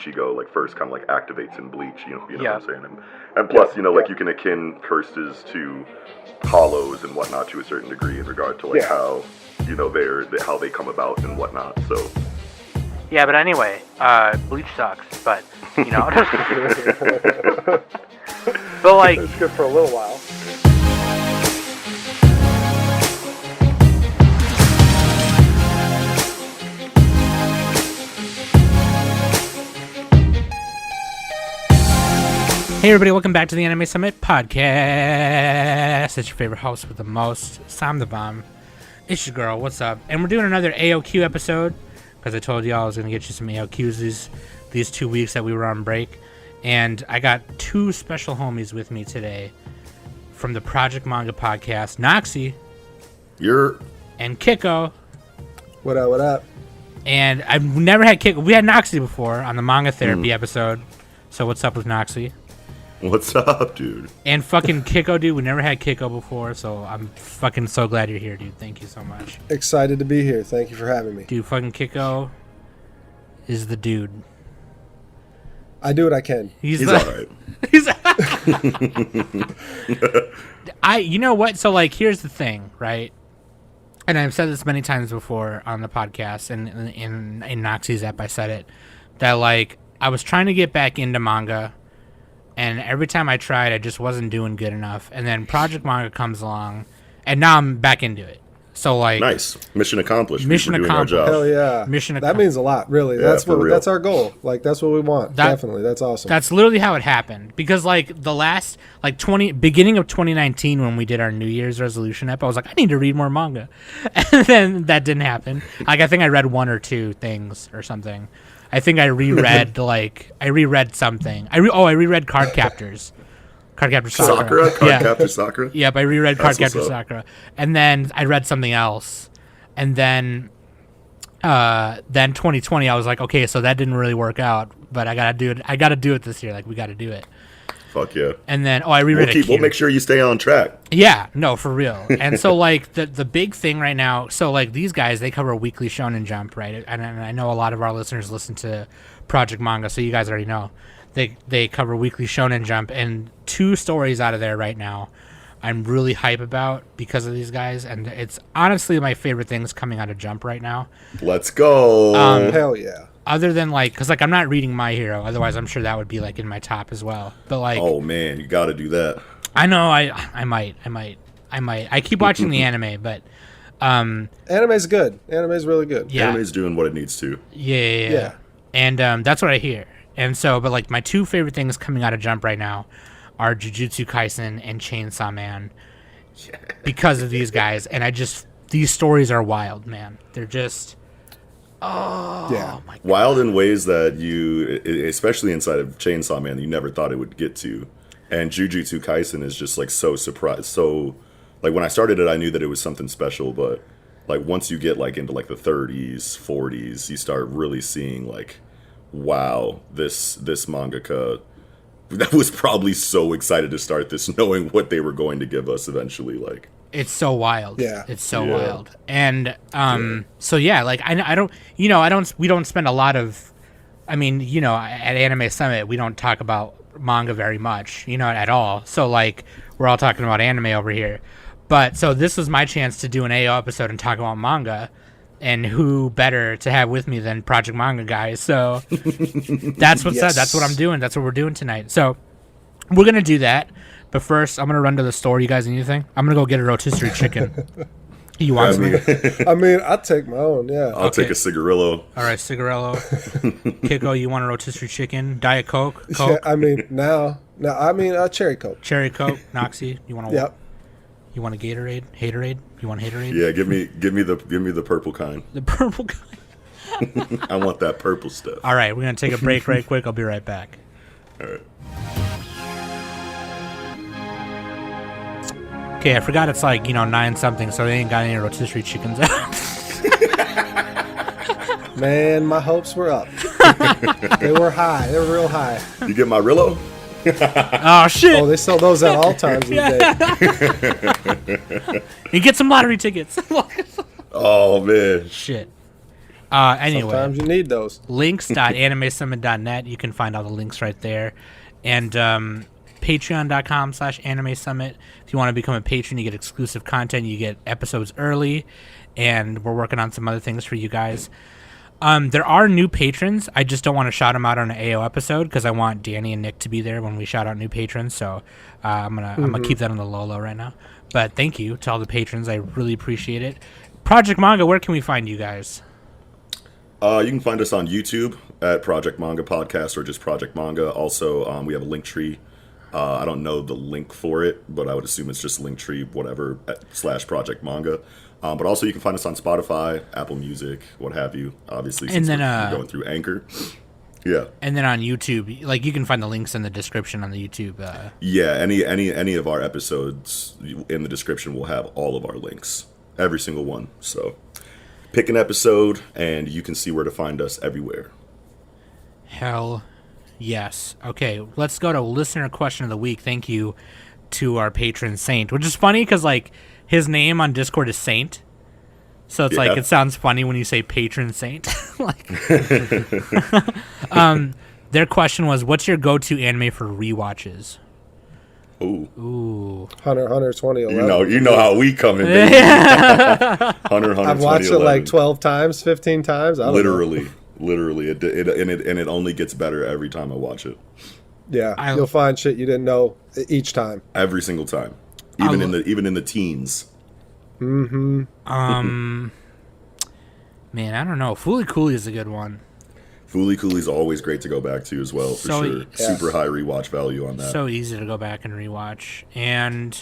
Ichigo like first kind of like activates in Bleach, you know what I'm saying, and plus like you can akin curses to hollows and whatnot to a certain degree in regard to like how how they come about and whatnot. So yeah, but anyway, Bleach sucks, but but like it's good for a little while. Hey everybody, welcome back to the Anime Summit Podcast. It's your favorite host with the most, Sam the Bomb. It's your girl, what's up? And we're doing another AOQ episode, because I told y'all I was going to get you some AOQs these 2 weeks that we were on break. And I got two special homies with me today from the Project MANGA Podcast, Noxi and Kicko. What up, what up? And I've never had Kicko. We had Noxi before on the Manga Therapy episode. So what's up with Noxi? What's up, dude? And fucking Kicko, dude. We never had Kicko before, so I'm fucking so glad you're here, dude. Thank you so much. Excited to be here. Thank you for having me. Dude, fucking Kicko is the dude. I do what I can. He's alright. You know what? So, like, here's the thing, right? And I've said this many times before on the podcast, and in Noxi's app I said it, that, like, I was trying to get back into manga, and every time I tried, I just wasn't doing good enough. And then Project MANGA comes along, and now I'm back into it. So like, nice mission accomplished. Mission accomplished. Hell yeah! That means a lot, really. Yeah, that's our goal. Like that's what we want. Definitely, that's awesome. That's literally how it happened. Because like the last beginning of 2019 when we did our New Year's resolution app, I was like, I need to read more manga, and then that didn't happen. Like I think I read one or two things or something. I think I reread something. I reread Card Captors. Cardcaptor Sakura. Cardcaptor Sakura? Yep, I reread Cardcaptor Sakura. And then I read something else. And then 2020 I was like, okay, so that didn't really work out, but I gotta do it. I gotta do it this year. Like we gotta do it. Fuck yeah. And then I reread We'll make sure you stay on track. Yeah, no, for real. And so like the big thing right now, so like these guys, they cover Weekly Shonen Jump, right? And I know a lot of our listeners listen to Project MANGA, so you guys already know. They cover Weekly Shonen Jump, and two stories out of there right now I'm really hype about because of these guys, and it's honestly my favorite things coming out of Jump right now. Let's go. Hell yeah. Other than like, because like I'm not reading My Hero, otherwise I'm sure that would be like in my top as well. But like, oh man, you got to do that. I know, I might. I keep watching the anime, but anime's good. Anime's really good. Yeah. Anime's doing what it needs to. Yeah. And that's what I hear. And so, but like my two favorite things coming out of Jump right now are Jujutsu Kaisen and Chainsaw Man because of these guys. And these stories are wild, man. They're just, my God. Wild in ways that you, especially inside of Chainsaw Man, you never thought it would get to. And Jujutsu Kaisen is just like so surprised. So like when I started it, I knew that it was something special, but like once you get like into like the 30s, 40s, you start really seeing like, wow, this mangaka that was probably so excited to start this, knowing what they were going to give us eventually. Like it's so wild. Yeah, it's so wild. And so yeah, like we don't spend a lot of, I mean, at Anime Summit we don't talk about manga very much, at all. So like we're all talking about anime over here. But so this was my chance to do an AO episode and talk about manga. And who better to have with me than Project MANGA guys? So that's what's up. That's what I'm doing. That's what we're doing tonight. So we're gonna do that. But first, I'm gonna run to the store. You guys need anything? I'm gonna go get a rotisserie chicken. You want some? I mean, I'll take my own. Yeah. I'll take a cigarillo. All right, cigarillo. Kicko, you want a rotisserie chicken? Diet Coke? Yeah, I mean, cherry Coke. Cherry Coke. Noxi, you want a? Yep. You want a Gatorade? Haterade? You want Haterade? Yeah, give me the purple kind. The purple kind. I want that purple stuff. All right, we're gonna take a break right quick. I'll be right back. All right. Okay, I forgot it's like 9 something, so they ain't got any rotisserie chickens out. Man, my hopes were up. They were high. They were real high. You get my Rillo? Oh shit! Oh, they sell those at all times of the day. You get some lottery tickets. Oh man! Shit. Anyway, Sometimes you need those. links.animesummit.net. You can find all the links right there. And patreon.com/animesummit. If you want to become a patron, you get exclusive content. You get episodes early. And we're working on some other things for you guys. There are new patrons. I just don't want to shout them out on an AO episode because I want Danny and Nick to be there when we shout out new patrons. So I'm gonna keep that on the low right now. But thank you to all the patrons. I really appreciate it. Project Manga, where can we find you guys? You can find us on YouTube at Project MANGA Podcast or just Project Manga. Also, we have a link tree. I don't know the link for it, but I would assume it's just Linktree, whatever, /Project Manga. But also you can find us on Spotify, Apple Music, what have you, obviously, since we're going through Anchor. Yeah. And then on YouTube, like, you can find the links in the description on the YouTube. Yeah, any of our episodes in the description will have all of our links. Every single one. So pick an episode, and you can see where to find us everywhere. Hell yes. Okay, let's go to listener question of the week. Thank you to our patron Saint, which is funny because, like, his name on Discord is Saint. So it's like, it sounds funny when you say patron Saint. Like, their question was, what's your go-to anime for rewatches? Ooh. Hunter 2011. You know how we come in, baby. Hunter I've watched it like 12 times, 15 times. I don't know. Literally, it only gets better every time I watch it. Yeah, you'll find shit you didn't know each time. Every single time, even in the teens. Mm-hmm. Man, I don't know. Fooly Cooly is a good one. Fooly Cooly's always great to go back to as well, for sure. Yeah. Super high rewatch value on that. So easy to go back and rewatch. And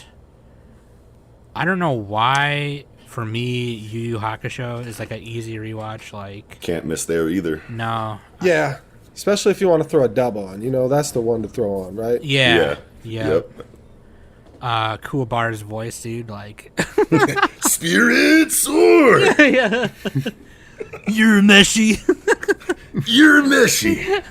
I don't know why, for me, Yu Yu Hakusho is like an easy rewatch. Like, can't miss there either. No. Yeah, especially if you want to throw a dub on. You know, that's the one to throw on, right? Yeah. Yep. Kuwabara's voice, dude, like Spirit Sword. Yeah. You're meshy. You're meshy.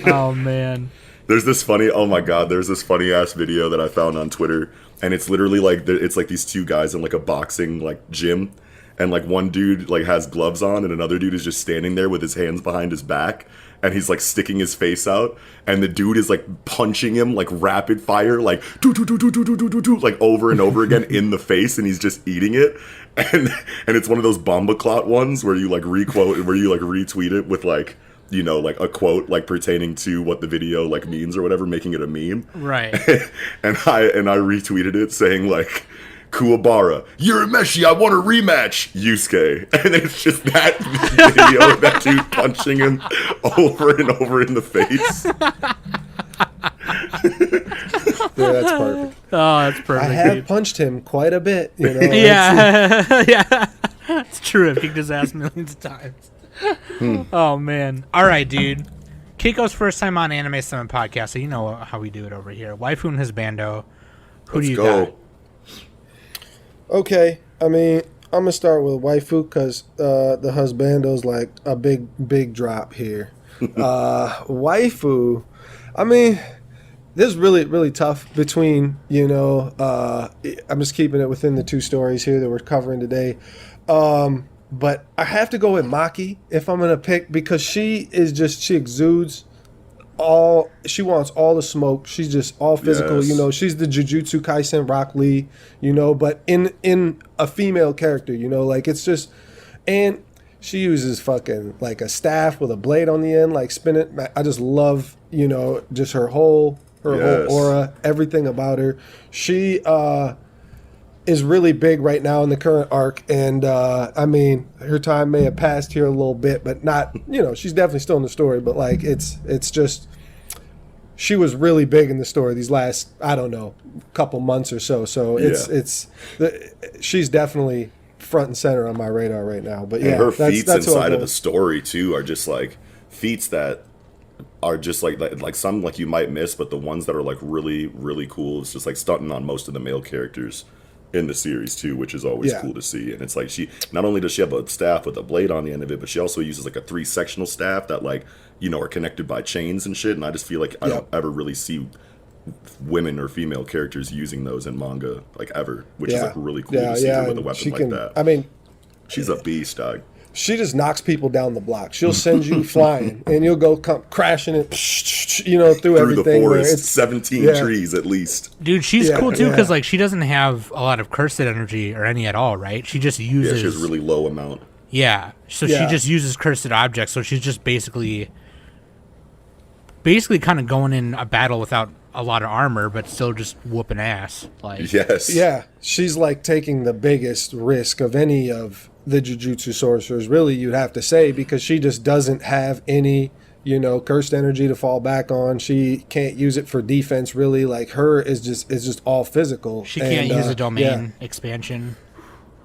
Oh man. There's this funny ass video that I found on Twitter, and it's literally like it's like these two guys in like a boxing like gym, and like one dude like has gloves on, and another dude is just standing there with his hands behind his back, and he's like sticking his face out, and the dude is like punching him like rapid fire, like do like over and over again in the face, and he's just eating it, and it's one of those Bomba Clot ones where you like retweet it with like, you know, like a quote like pertaining to what the video like means or whatever, making it a meme. Right. and I retweeted it saying like, Kuwabara, you're a Meshi, I want a rematch, Yusuke. And it's just that video of that dude punching him over and over in the face. Yeah, that's perfect. Oh, that's perfect. I have punched him quite a bit, you know. Yeah. Yeah. It's true. I've kicked his ass millions of times. Oh, man. All right, dude. Kiko's first time on Anime Summit Podcast, so you know how we do it over here. Waifu and husbando. Who do you got? Okay, I mean, I'm gonna start with waifu because the husbando's like a big drop here. Waifu, I mean, this is really tough between, you know, I'm just keeping it within the two stories here that we're covering today. But I have to go with Maki if I'm gonna pick, because she exudes she wants all the smoke. She's just all physical, yes. You know, she's the Jujutsu Kaisen Rock Lee, you know, but in a female character, you know, like it's just, and she uses fucking like a staff with a blade on the end, like spin it. I just love, you know, just her whole aura, everything about her. She is really big right now in the current arc, and I mean, her time may have passed here a little bit, but not, you know, she's definitely still in the story, but like it's just, she was really big in the story these last, I don't know, couple months or so. So she's definitely front and center on my radar right now. But yeah, and her feats inside of the story too are just like feats that are just like some like you might miss, but the ones that are like really cool. It's just like stunting on most of the male characters in the series too, which is always cool to see. And it's like, she not only does she have a staff with a blade on the end of it, but she also uses like a 3-sectional staff that, like, you know, are connected by chains and shit. And I just feel like I don't ever really see women or female characters using those in manga, like, ever, which is like really cool to see her with a weapon like that. I mean, She's a beast, dog. She just knocks people down the block. She'll send you flying, and you'll go come crashing it, through everything. The forest, 17 trees at least. Dude, she's cool too because like she doesn't have a lot of cursed energy or any at all, right? She just uses. Yeah, she has a really low amount. Yeah, so she just uses cursed objects. So she's just basically kind of going in a battle without a lot of armor, but still just whooping ass. Like yes, yeah, she's like taking the biggest risk of any of the Jujutsu sorcerers, really, you'd have to say, because she just doesn't have any, cursed energy to fall back on. She can't use it for defense, really. Like, her is just all physical. She can't use a domain expansion.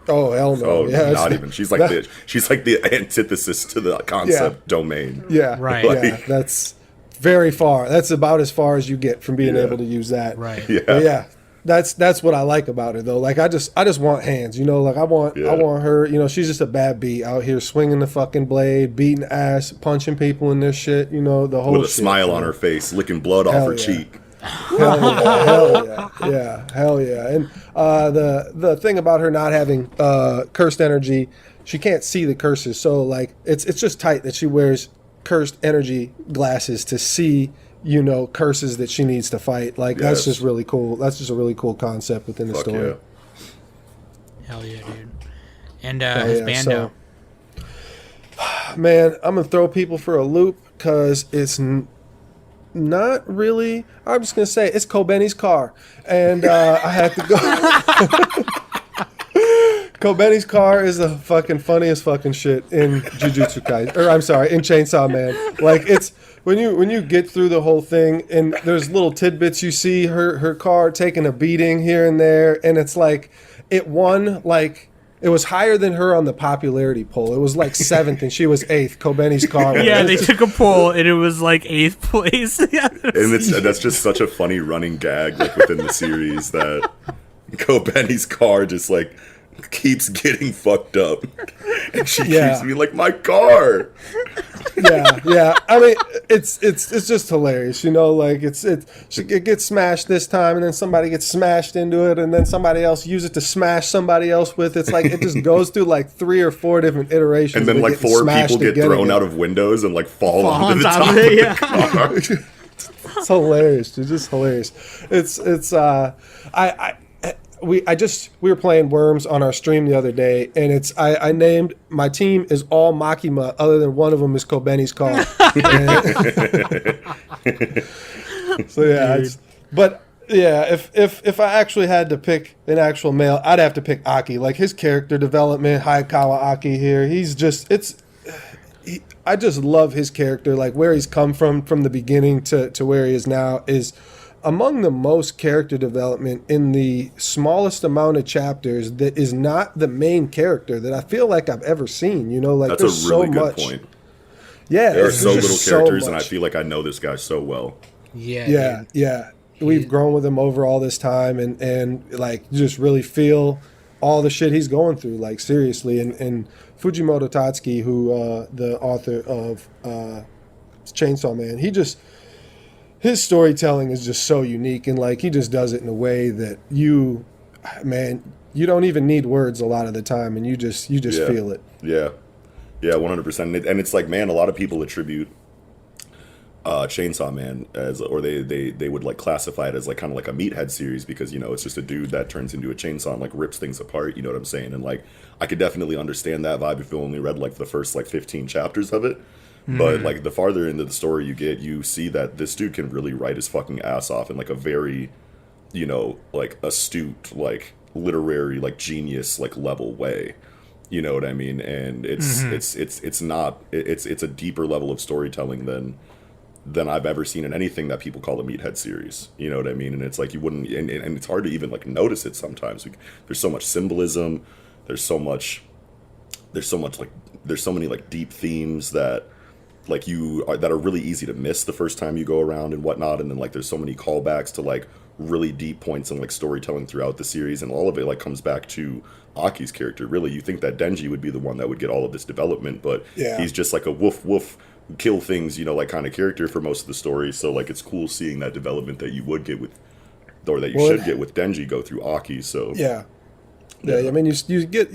Oh, hell no. Oh, yeah, not even. She's like the antithesis to the concept domain. Yeah, right. Yeah, that's very far. That's about as far as you get from being able to use that. Right. Yeah. But yeah. That's what I like about her though. Like I just want hands, like I want her, she's just a bad bee out here swinging the fucking blade, beating ass, punching people in their shit, the whole with a smile on her face, licking blood off her cheek. Hell yeah. And the thing about her not having cursed energy, she can't see the curses. So like it's just tight that she wears cursed energy glasses to see curses that she needs to fight. Like, that's just really cool. That's just a really cool concept within the story. Yeah. Hell yeah, dude. And husbando. Man, I'm going to throw people for a loop because it's not really... I'm just going to say, it's Kobeni's car. And I had to go... Kobeni's car is the fucking funniest fucking shit in Jujutsu Kaisen. Or, I'm sorry, in Chainsaw Man. Like, it's... When you get through the whole thing, and there's little tidbits you see her car taking a beating here and there, and it's like it won like it was higher than her on the popularity poll. It was like 7th, and she was 8th. Kobeni's car. Yeah, they took a poll, and it was like 8th place. Yeah, and that's just such a funny running gag like within the series that Kobeni's car just like keeps getting fucked up, and she keeps being like, my car. Yeah. I mean, it's just hilarious, like it gets smashed this time, and then somebody gets smashed into it, and then somebody else uses it to smash somebody else with. It's like it just goes through like 3 or 4 different iterations, and then like 4 people get thrown out of windows and like fall onto the top of the car. It's hilarious. It's just hilarious. We were playing Worms on our stream the other day, and I named my team is all Makima, other than one of them is Kobeni's car. If I actually had to pick an actual male, I'd have to pick Aki. Like his character development, Hayakawa Aki here, I just love his character, like where he's come from the beginning to where he is now is among the most character development in the smallest amount of chapters that is not the main character that I feel like I've ever seen. Like that's there's a really so good much. point. Yeah, there are so little characters, so and I feel like I know this guy so well. Yeah. We've grown with him over all this time, and like you just really feel all the shit he's going through. Like seriously, and Fujimoto Tatsuki, who the author of Chainsaw Man, his storytelling is just so unique, and like he just does it in a way that you don't even need words a lot of the time, and you just feel it. Yeah, 100%. And it's like, man, a lot of people attribute Chainsaw Man as, or they would like classify it as like kind of like a meathead series because it's just a dude that turns into a chainsaw and like rips things apart. You know what I'm saying? And like I could definitely understand that vibe if you only read like the first like 15 chapters of it. But like the farther into the story you get, you see that this dude can really write his fucking ass off in like a very, like astute, like literary, like genius, like level way. You know what I mean? And it's a deeper level of storytelling than I've ever seen in anything that people call a meathead series. You know what I mean? And it's like you wouldn't, and it's hard to even like notice it sometimes. There's so much symbolism. There's so many like deep themes that that are really easy to miss the first time you go around and whatnot, and then like there's so many callbacks to like really deep points and like storytelling throughout the series, and all of it like comes back to Aki's character. Really, you think that Denji would be the one that would get all of this development, but he's just like a woof kill things, like kind of character for most of the story. So like it's cool seeing that development that you would get with, or that you should get with Denji go through Aki. So yeah. I mean you get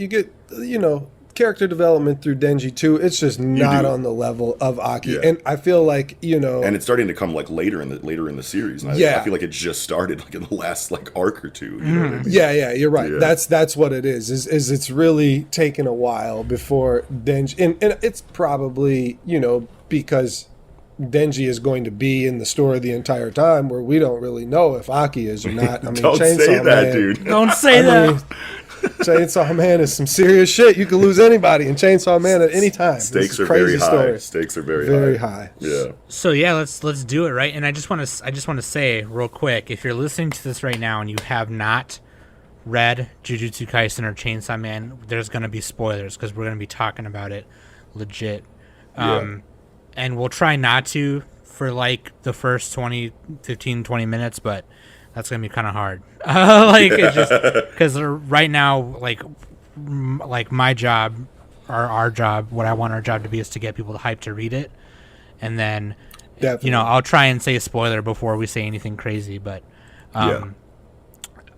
character development through Denji too. It's just not on the level of Aki, and I feel like and it's starting to come like later in the series. And I feel like it just started like in the last like arc or two. You know what I mean? Yeah, you're right. Yeah. That's what it is. Is it's really taken a while before Denji, and it's probably because Denji is going to be in the story the entire time, where we don't really know if Aki is or not. I mean, don't say that, Man, dude. Don't say that. Chainsaw Man is some serious shit. You can lose anybody in Chainsaw Man at any time. Stakes are very high. Story. Stakes are very high. Yeah. So yeah, let's do it, right? And I just want to say real quick, if you're listening to this right now and you have not read Jujutsu Kaisen or Chainsaw Man, there's going to be spoilers because we're going to be talking about it legit. And we'll try not to for like the first 20 minutes, but that's going to be kind of hard. It's just because right now, like my job, or our job, what I want our job to be is to get people hyped to read it. And then, I'll try and say a spoiler before we say anything crazy. But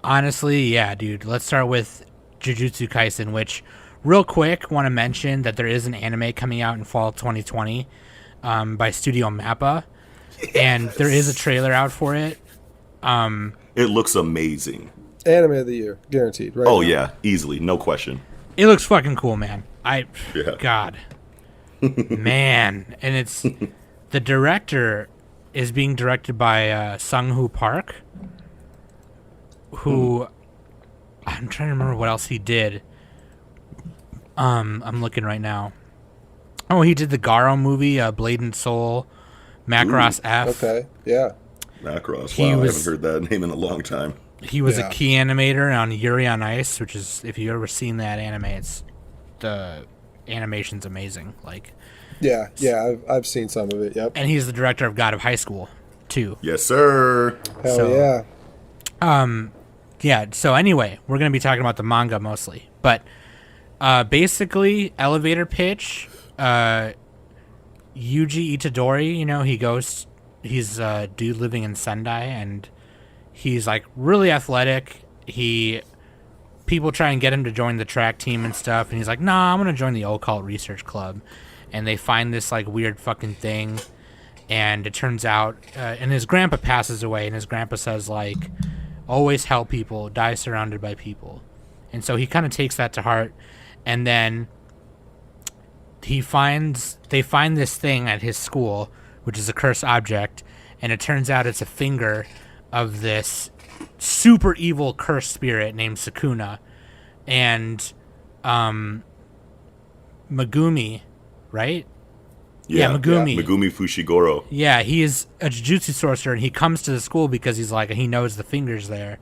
honestly, dude, let's start with Jujutsu Kaisen, which real quick, want to mention that there is an anime coming out in fall 2020 by Studio MAPPA. Yes. And there is a trailer out for it. It looks amazing. Anime of the year, guaranteed. Right? Oh yeah, easily, no question. It looks fucking cool, man. God, man, and it's the director is being directed by Sung-Hoo Park, who I'm trying to remember what else he did. I'm looking right now. Oh, he did the Garo movie, Blade and Soul, Macross F. Okay, yeah. Macross. Wow, I haven't heard that name in a long time. He was a key animator on Yuri on Ice, which is, if you've ever seen that anime, the animation's amazing. Like, I've seen some of it. Yep. And he's the director of God of High School too. Yes, sir. Hell yeah. So anyway, we're gonna be talking about the manga mostly, but basically, elevator pitch. Yuji Itadori, he's a dude living in Sendai, and he's like really athletic. People try and get him to join the track team and stuff, and he's like, nah, I'm gonna join the Occult Research Club. And they find this like weird fucking thing, and it turns out, and his grandpa passes away, and his grandpa says like, always help people, die surrounded by people. And so he kind of takes that to heart, and then they find this thing at his school, which is a cursed object, and it turns out it's a finger of this super evil cursed spirit named Sukuna. And Megumi, right? Yeah, Megumi. Yeah, Megumi Fushiguro. Yeah, he is a Jujutsu sorcerer, and he comes to the school because he knows the finger's there.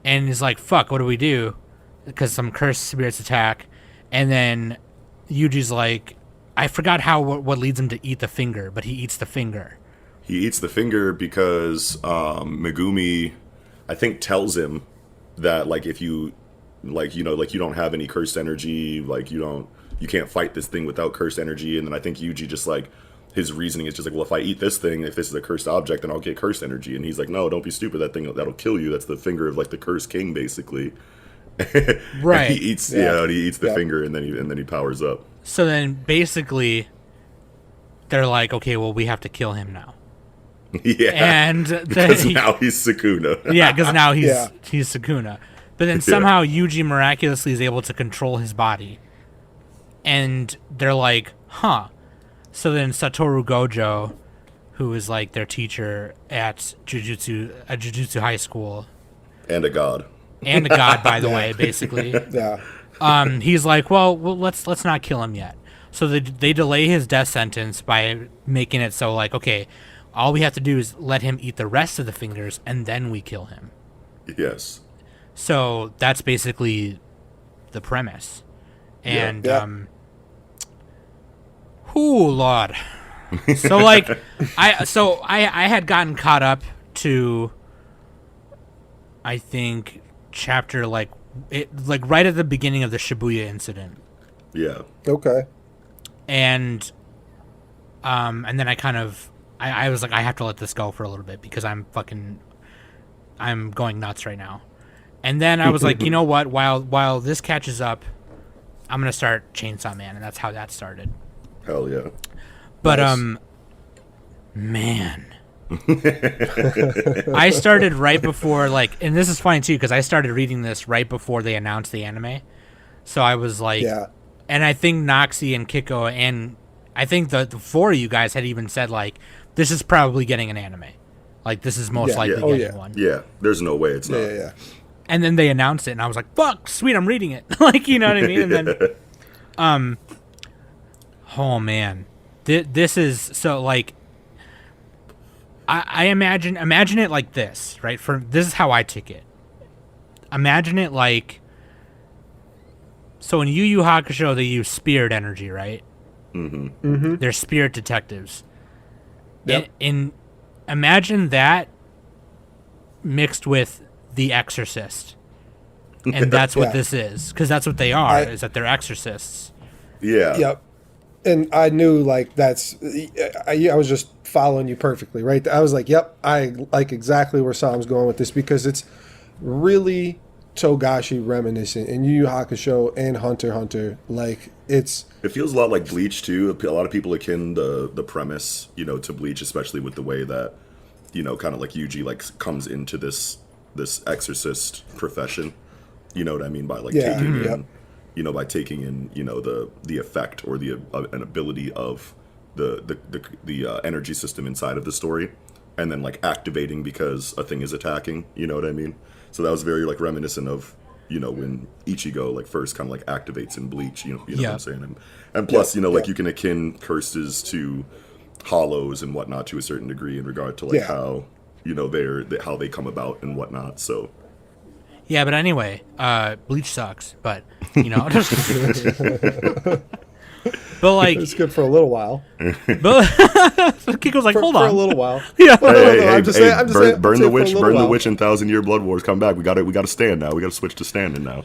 And he's like, fuck, what do we do? Because some cursed spirits attack. And then Yuji's like, I forgot what leads him to eat the finger, but he eats the finger. He eats the finger because Megumi, I think, tells him that like if you you don't have any cursed energy, like you can't fight this thing without cursed energy. And then I think Yuji just like his reasoning is just like, well, if I eat this thing, if this is a cursed object, then I'll get cursed energy. And he's like, no, don't be stupid. That'll kill you. That's the finger of like the cursed king, basically. Right. And he eats the finger, and then he powers up. So then basically they're like, okay, well, we have to kill him now. Yeah. And because now he's Sukuna. Yeah, because now he's Sukuna. But then somehow Yuji miraculously is able to control his body. And they're like, huh. So then Satoru Gojo, who is like their teacher at Jujutsu High School. And a god. And a god, by the way, basically. Yeah. He's like, well, let's not kill him yet. So they delay his death sentence by making it so like, okay, all we have to do is let him eat the rest of the fingers, and then we kill him. Yes. So that's basically the premise. And Lord. So like I had gotten caught up to, I think, chapter like right at the beginning of the Shibuya incident. Yeah. Okay. And then I was like, I have to let this go for a little bit because I'm going nuts right now. And then I was like, you know what? While this catches up, I'm gonna start Chainsaw Man, and that's how that started. Hell yeah. But Nice. man, I started right before and this is funny too because I started reading this right before they announced the anime, so I was like, Yeah. and I think Noxi and Kicko and I think the four of you guys had even said like, this is probably getting an anime, like this is most Yeah. likely Yeah. Oh, getting yeah. one. Yeah, there's no way it's not. Yeah. And then they announced it, and I was like, "Fuck, sweet, I'm reading it." Like, you know what I mean? And then, oh man, this is so like, I imagine it like this, right? This is how I took it. Imagine it like, so in Yu Yu Hakusho they use spirit energy, right? Mm-hmm. They're spirit detectives. Yep. Imagine that mixed with The Exorcist. And that's what Yeah. this is, because that's what they are, is that they're exorcists. Yeah. Yep. And I knew like that's I was just following you perfectly, right? I was like, yep, I like exactly where Sam's going with this because it's really Togashi reminiscent in Yu Yu Hakusho and Hunter x Hunter. Like it feels a lot like Bleach too. A lot of people akin the premise, to Bleach, especially with the way that, kind of like Yuji like comes into this exorcist profession. You know what I mean by like Yeah. taking Yep. in, by taking in, the effect or the an ability of the energy system inside of the story, and then like activating because a thing is attacking. You know what I mean? So that was very like reminiscent of when Ichigo like first kind of like activates in Bleach. You know what I'm saying? And plus like you can akin curses to hollows and whatnot to a certain degree in regard to like how how they come about and whatnot. So. Yeah, but anyway, Bleach sucks, but, but like, it's good for a little while. but Kiko's like, hold For on. a little while. Yeah. I'm just saying, burn the witch, burn the witch, and 1,000-year blood wars. Come back. We got to stand now. We got to switch to standing now.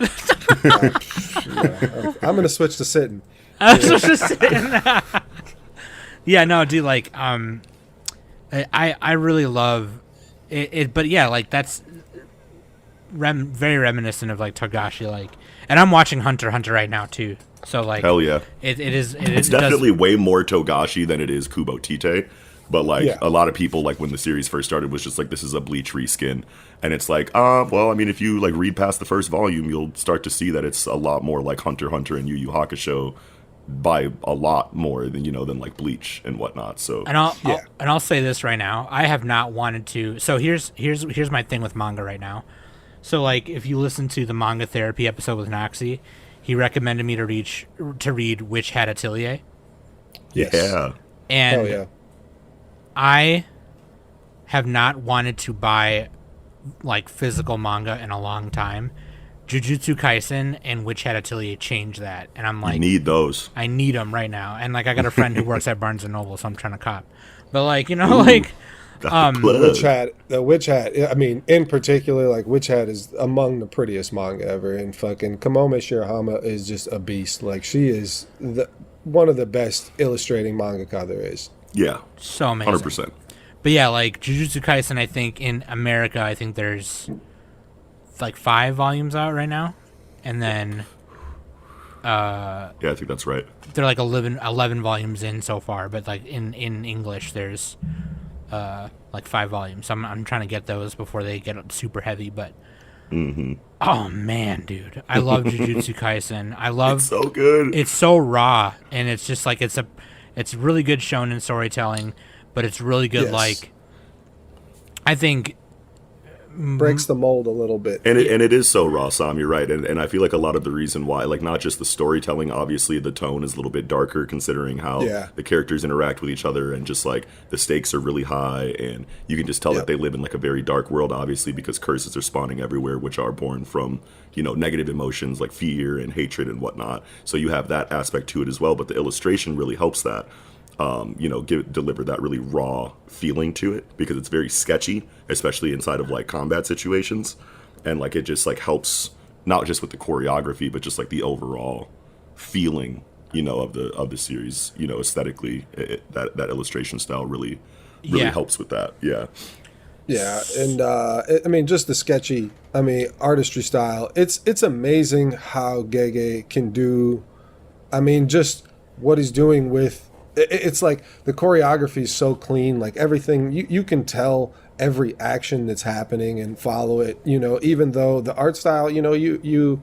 I'm gonna switch to sitting. I was just saying. Yeah, no, dude, like, I really love it, but yeah, like that's very reminiscent of like Togashi, like, and I'm watching Hunter x Hunter right now too. So like, hell yeah, it's definitely way more Togashi than it is Kubo Tite. But like Yeah. a lot of people, like when the series first started, was just like, this is a Bleach reskin, and it's like, well, I mean, if you like read past the first volume, you'll start to see that it's a lot more like Hunter x Hunter and Yu Yu Hakusho by a lot more than than like Bleach and whatnot. So and I'll say this right now, I have not wanted to. So here's my thing with manga right now. So like, if you listen to the manga therapy episode with Noxi, he recommended me to read Witch Hat Atelier. Yes. yeah, And Hell yeah. I have not wanted to buy like physical manga in a long time. Jujutsu Kaisen and Witch Hat Atelier changed that, and I'm like, you need those. I need them right now. And like, I got a friend who works at Barnes and Noble, so I'm trying to cop. But like, like, The Witch Hat. I mean, in particular, like Witch Hat is among the prettiest manga ever, and fucking Kamome Shirahama is just a beast. Like she is one of the best illustrating mangaka there is. Yeah, so amazing. 100%. But yeah, like Jujutsu Kaisen, I think in America, I think there's like 5 volumes out right now, and then Yeah, I think that's right. they're like 11 volumes in so far. But like in English, there's like 5 volumes. So I'm trying to get those before they get super heavy. But oh man, dude, I love Jujutsu Kaisen. I love It's so good. It's so raw, and it's just like it's really good shonen storytelling, but it's really good. Yes. Like, I think Breaks the mold a little bit. And it is so raw, Sam, you're right. And I feel like a lot of the reason why, like, not just the storytelling, obviously the tone is a little bit darker considering how the characters interact with each other, and just like the stakes are really high, and you can just tell that they live in like a very dark world, obviously, because curses are spawning everywhere, which are born from, negative emotions like fear and hatred and whatnot. So you have that aspect to it as well, but the illustration really helps that. Deliver that really raw feeling to it, because it's very sketchy, especially inside of like combat situations, and like it just like helps not just with the choreography, but just like the overall feeling, of the series, aesthetically. That illustration style really helps with that. Yeah, and I mean, just the sketchy, artistry style. It's amazing how Gege can do I mean, just what he's doing with it's like the choreography is so clean, like everything you can tell every action that's happening and follow it, even though the art style, you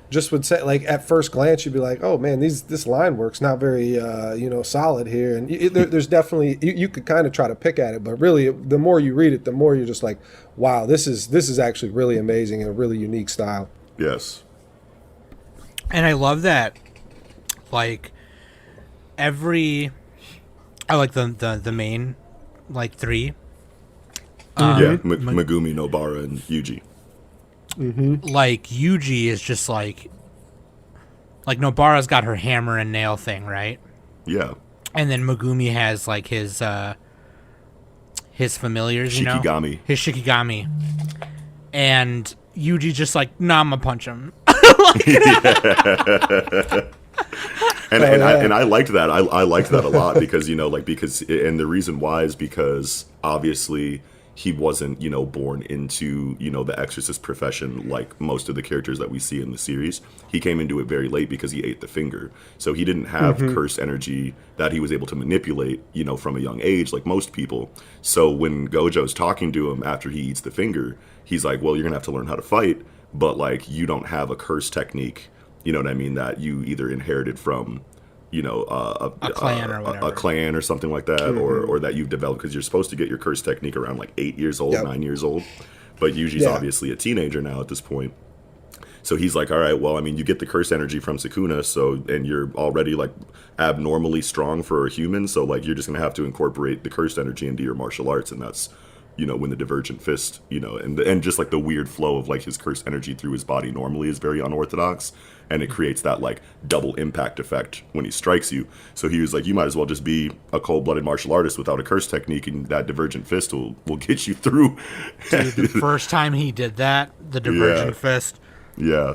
just would say, like, at first glance you'd be like, oh man, this line work's not very solid here, and there's definitely you could kind of try to pick at it, but really the more you read it, the more you're just like, wow, this is actually really amazing and a really unique style. Yes. And I love that, like, I like the main, like, three. Megumi, Nobara, and Yuji. Mm-hmm. Like, Yuji is just like Nobara's got her hammer and nail thing, right? Yeah. And then Megumi has, like, his familiars, Shikigami. His Shikigami. And Yuji just like, nah, I'm gonna punch him. And I liked that. I liked that a lot because, and the reason why is because obviously he wasn't, born into, the exorcist profession like most of the characters that we see in the series. He came into it very late because he ate the finger. So he didn't have cursed energy that he was able to manipulate, from a young age like most people. So when Gojo's talking to him after he eats the finger, he's like, well, you're going to have to learn how to fight, but, like, you don't have a curse technique, you know what I mean, that you either inherited from, a clan or whatever. A clan or something like that, or that you've developed, because you're supposed to get your curse technique around like 8 years old, 9 years old. But Yuji's obviously a teenager now at this point. So he's like, all right, well, I mean, you get the curse energy from Sukuna, and you're already, like, abnormally strong for a human, so, like, you're just going to have to incorporate the cursed energy into your martial arts, and that's, when the Divergent Fist, and just, like, the weird flow of, like, his cursed energy through his body normally is very unorthodox, and it creates that, like, double impact effect when he strikes you. So he was like, you might as well just be a cold-blooded martial artist without a curse technique, and that Divergent Fist will get you through. Dude, the first time he did that, the Divergent Fist. Yeah.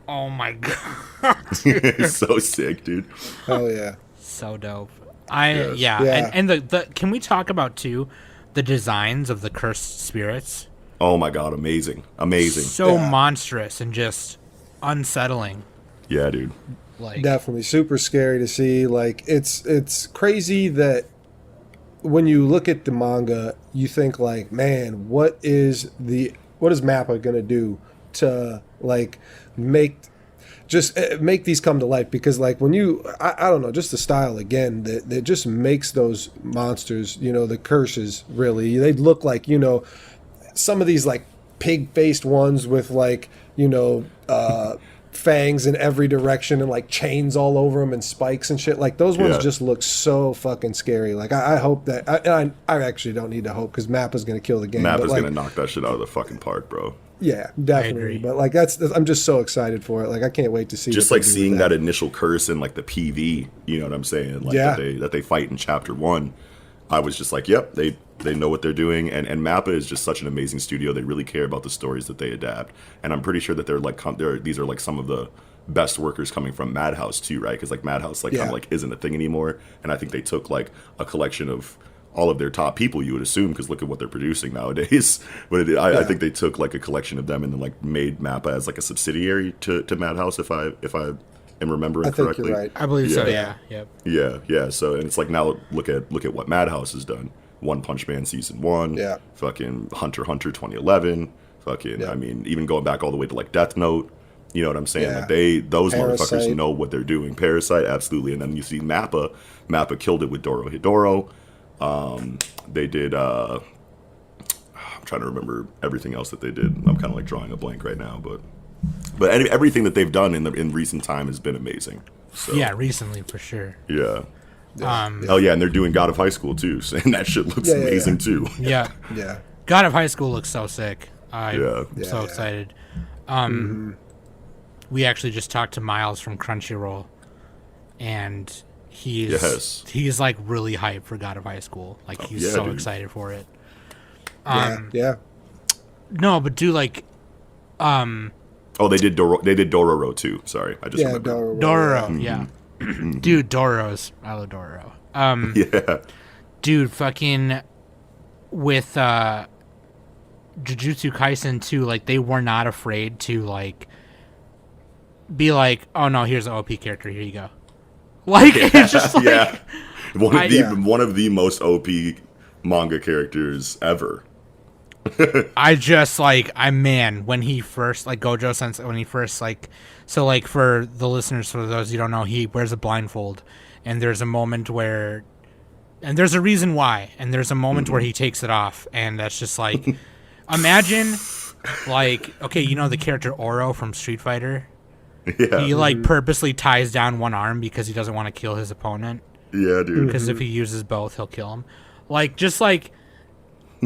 Oh my god. It's so sick, dude. Oh yeah. So dope. Yeah. And the can we talk about too the designs of the cursed spirits? Oh my god, amazing. So monstrous and just unsettling. Yeah, dude. Like, definitely super scary to see. Like, it's crazy that when you look at the manga, you think, like, man, what is MAPPA gonna do to, like, make these come to life? Because, like, when I don't know, just the style again that just makes those monsters, the curses, really, they look like, some of these, like, pig-faced ones with, like, fangs in every direction and, like, chains all over them and spikes and shit. Like, those ones just look so fucking scary. Like, I hope that I actually don't need to hope, because Mappa's gonna kill the game. Mappa's gonna knock that shit out of the fucking park, bro. Yeah, definitely. But, like, I'm just so excited for it. Like, I can't wait to see. Just, like, seeing that initial curse in, like, the PV, you know what I'm saying? Like, that they fight in chapter 1. I was just like, yep, they know what they're doing, and MAPPA is just such an amazing studio. They really care about the stories that they adapt, and I'm pretty sure that these are, like, some of the best workers coming from Madhouse too, right? Because, like, Madhouse, like, kind of, like, isn't a thing anymore, and I think they took, like, a collection of all of their top people, you would assume, because look at what they're producing nowadays. But I think they took, like, a collection of them and then, like, made MAPPA as, like, a subsidiary to Madhouse, if I am remembering correctly. I think you're right. I believe so. Yeah. Yep. Yeah. So, and it's like, now look at what Madhouse has done. One Punch Man season 1. Yeah. Fucking Hunter x Hunter 2011. Fucking, I mean, even going back all the way to, like, Death Note. You know what I'm saying? Yeah. Like, those Parasite. motherfuckers know what they're doing. Parasite, absolutely. And then you see MAPPA. MAPPA killed it with Dorohedoro. They did. I'm trying to remember everything else that they did. I'm kind of, like, drawing a blank right now, but everything that they've done in recent time has been amazing. So, yeah, recently for sure. Yeah. Oh yeah, and they're doing God of High School too, and that shit looks amazing too. Yeah. Yeah. God of High School looks so sick. I'm so excited. We actually just talked to Miles from Crunchyroll, and he's like really hyped for God of High School. Like, he's so excited for it. Yeah. No, but do, like, oh, they did Dororo too. Sorry, I just remembered. Dororo, yeah. Dude, Dororo's. I love Dororo. Yeah. Dude, fucking with Jujutsu Kaisen 2, like, they were not afraid to, like, be like, oh no, here's an OP character, here you go. Like it's just like yeah. One of the most OP manga characters ever. I just like when he first like Gojo Sensei when he first like so like for the listeners, for those you don't know, he wears a blindfold and there's a moment where and there's a reason why and there's a moment where he takes it off and that's just like imagine like okay, you know the character Oro from Street Fighter? Yeah. He like purposely ties down one arm because he doesn't want to kill his opponent. Yeah, dude. Because if he uses both, he'll kill him. Like just like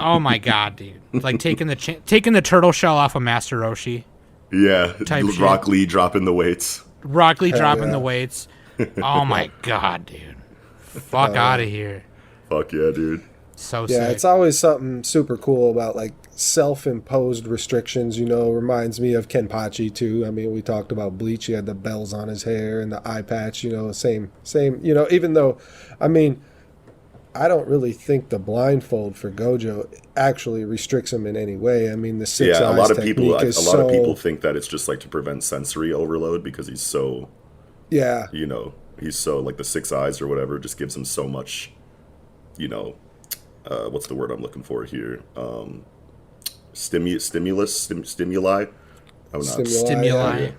oh my god, dude! Like taking the turtle shell off of Master Roshi. Yeah, Type Rock Lee dropping the weights. Rock Lee dropping the weights. Oh my god, dude! Fuck out of here. Fuck yeah, dude. So yeah, sick. it's always something super cool about like self-imposed restrictions. You know, reminds me of Kenpachi too. I mean, we talked about Bleach. He had the bells on his hair and the eye patch. You know, same. You know, even though, I mean, I don't really think the blindfold for Gojo actually restricts him in any way. I mean, the six eyes a lot of technique people, is a lot of people think that it's just like to prevent sensory overload because he's so, yeah, you know, he's so like the six eyes or whatever just gives him so much, you know, what's the word I'm looking for here? Stimuli. Oh, not Stimuli.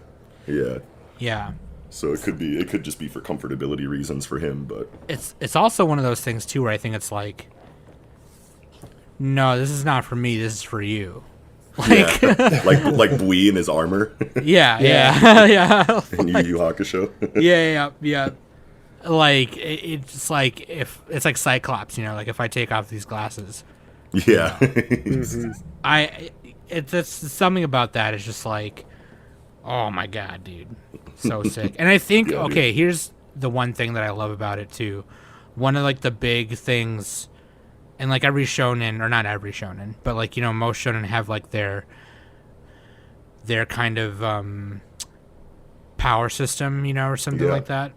Yeah. Yeah. So it could just be for comfortability reasons for him, but It's also one of those things too where I think it's like, no, this is not for me. This is for you. Like, yeah. like Bui in his armor. yeah. In Yu Yu Hakusho. yeah. Like it's just like if it's like Cyclops, you know, like if I take off these glasses. Yeah. It's something about that. It's just like, oh my god, dude, so sick. And I think okay, here's the one thing that I love about it too. One of like the big things, and like every shonen, or not every shonen, but like you know most shonen have like their kind of power system, you know, or something like that.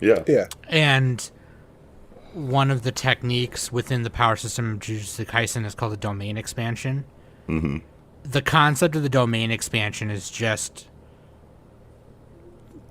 Yeah. And one of the techniques within the power system of Jujutsu Kaisen is called the domain expansion. Mm-hmm. The concept of the domain expansion is just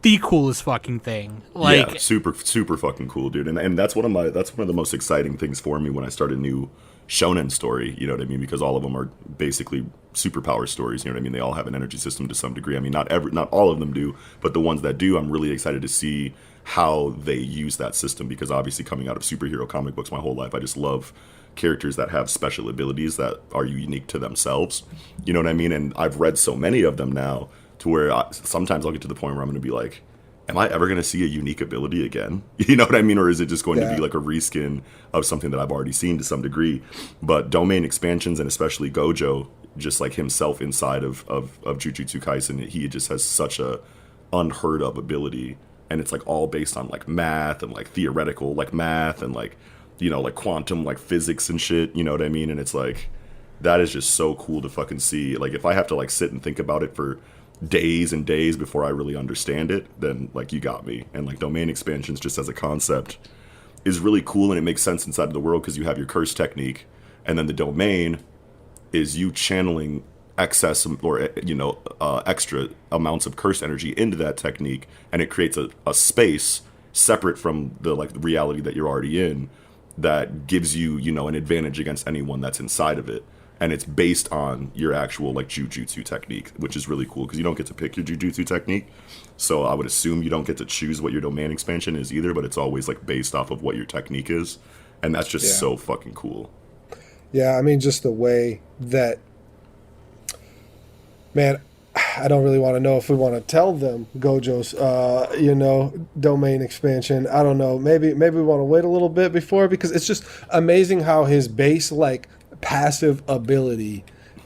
the coolest fucking thing. Like, yeah, super fucking cool, dude. And that's one of the most exciting things for me when I start a new shonen story. You know what I mean? Because all of them are basically superpower stories. You know what I mean? They all have an energy system to some degree. I mean, not all of them do, but the ones that do, I'm really excited to see how they use that system. Because obviously, coming out of superhero comic books my whole life, I just love characters that have special abilities that are unique to themselves. You know what I mean? And I've read so many of them now to where sometimes I'll get to the point where I'm going to be like, am I ever going to see a unique ability again? You know what I mean? Or is it just going to be like a reskin of something that I've already seen to some degree? But domain expansions, and especially Gojo, just like himself inside of Jujutsu Kaisen, he just has such a unheard of ability. And it's like all based on like math and like theoretical like math and like, you know, like quantum like physics and shit. You know what I mean? And it's like, that is just so cool to fucking see. Like if I have to like sit and think about it for days and days before I really understand it, then like you got me. And like domain expansions just as a concept is really cool, and it makes sense inside of the world because you have your curse technique, and then the domain is you channeling excess or you know extra amounts of curse energy into that technique, and it creates a space separate from the like the reality that you're already in that gives you, you know, an advantage against anyone that's inside of it. And it's based on your actual like jujutsu technique, which is really cool because you don't get to pick your jujutsu technique. So I would assume you don't get to choose what your domain expansion is either, but it's always like based off of what your technique is. And that's just so fucking cool. Yeah, I mean, just the way that, man, I don't really want to know if we want to tell them Gojo's, you know, domain expansion. I don't know. Maybe we want to wait a little bit before, because it's just amazing how his base, like, passive ability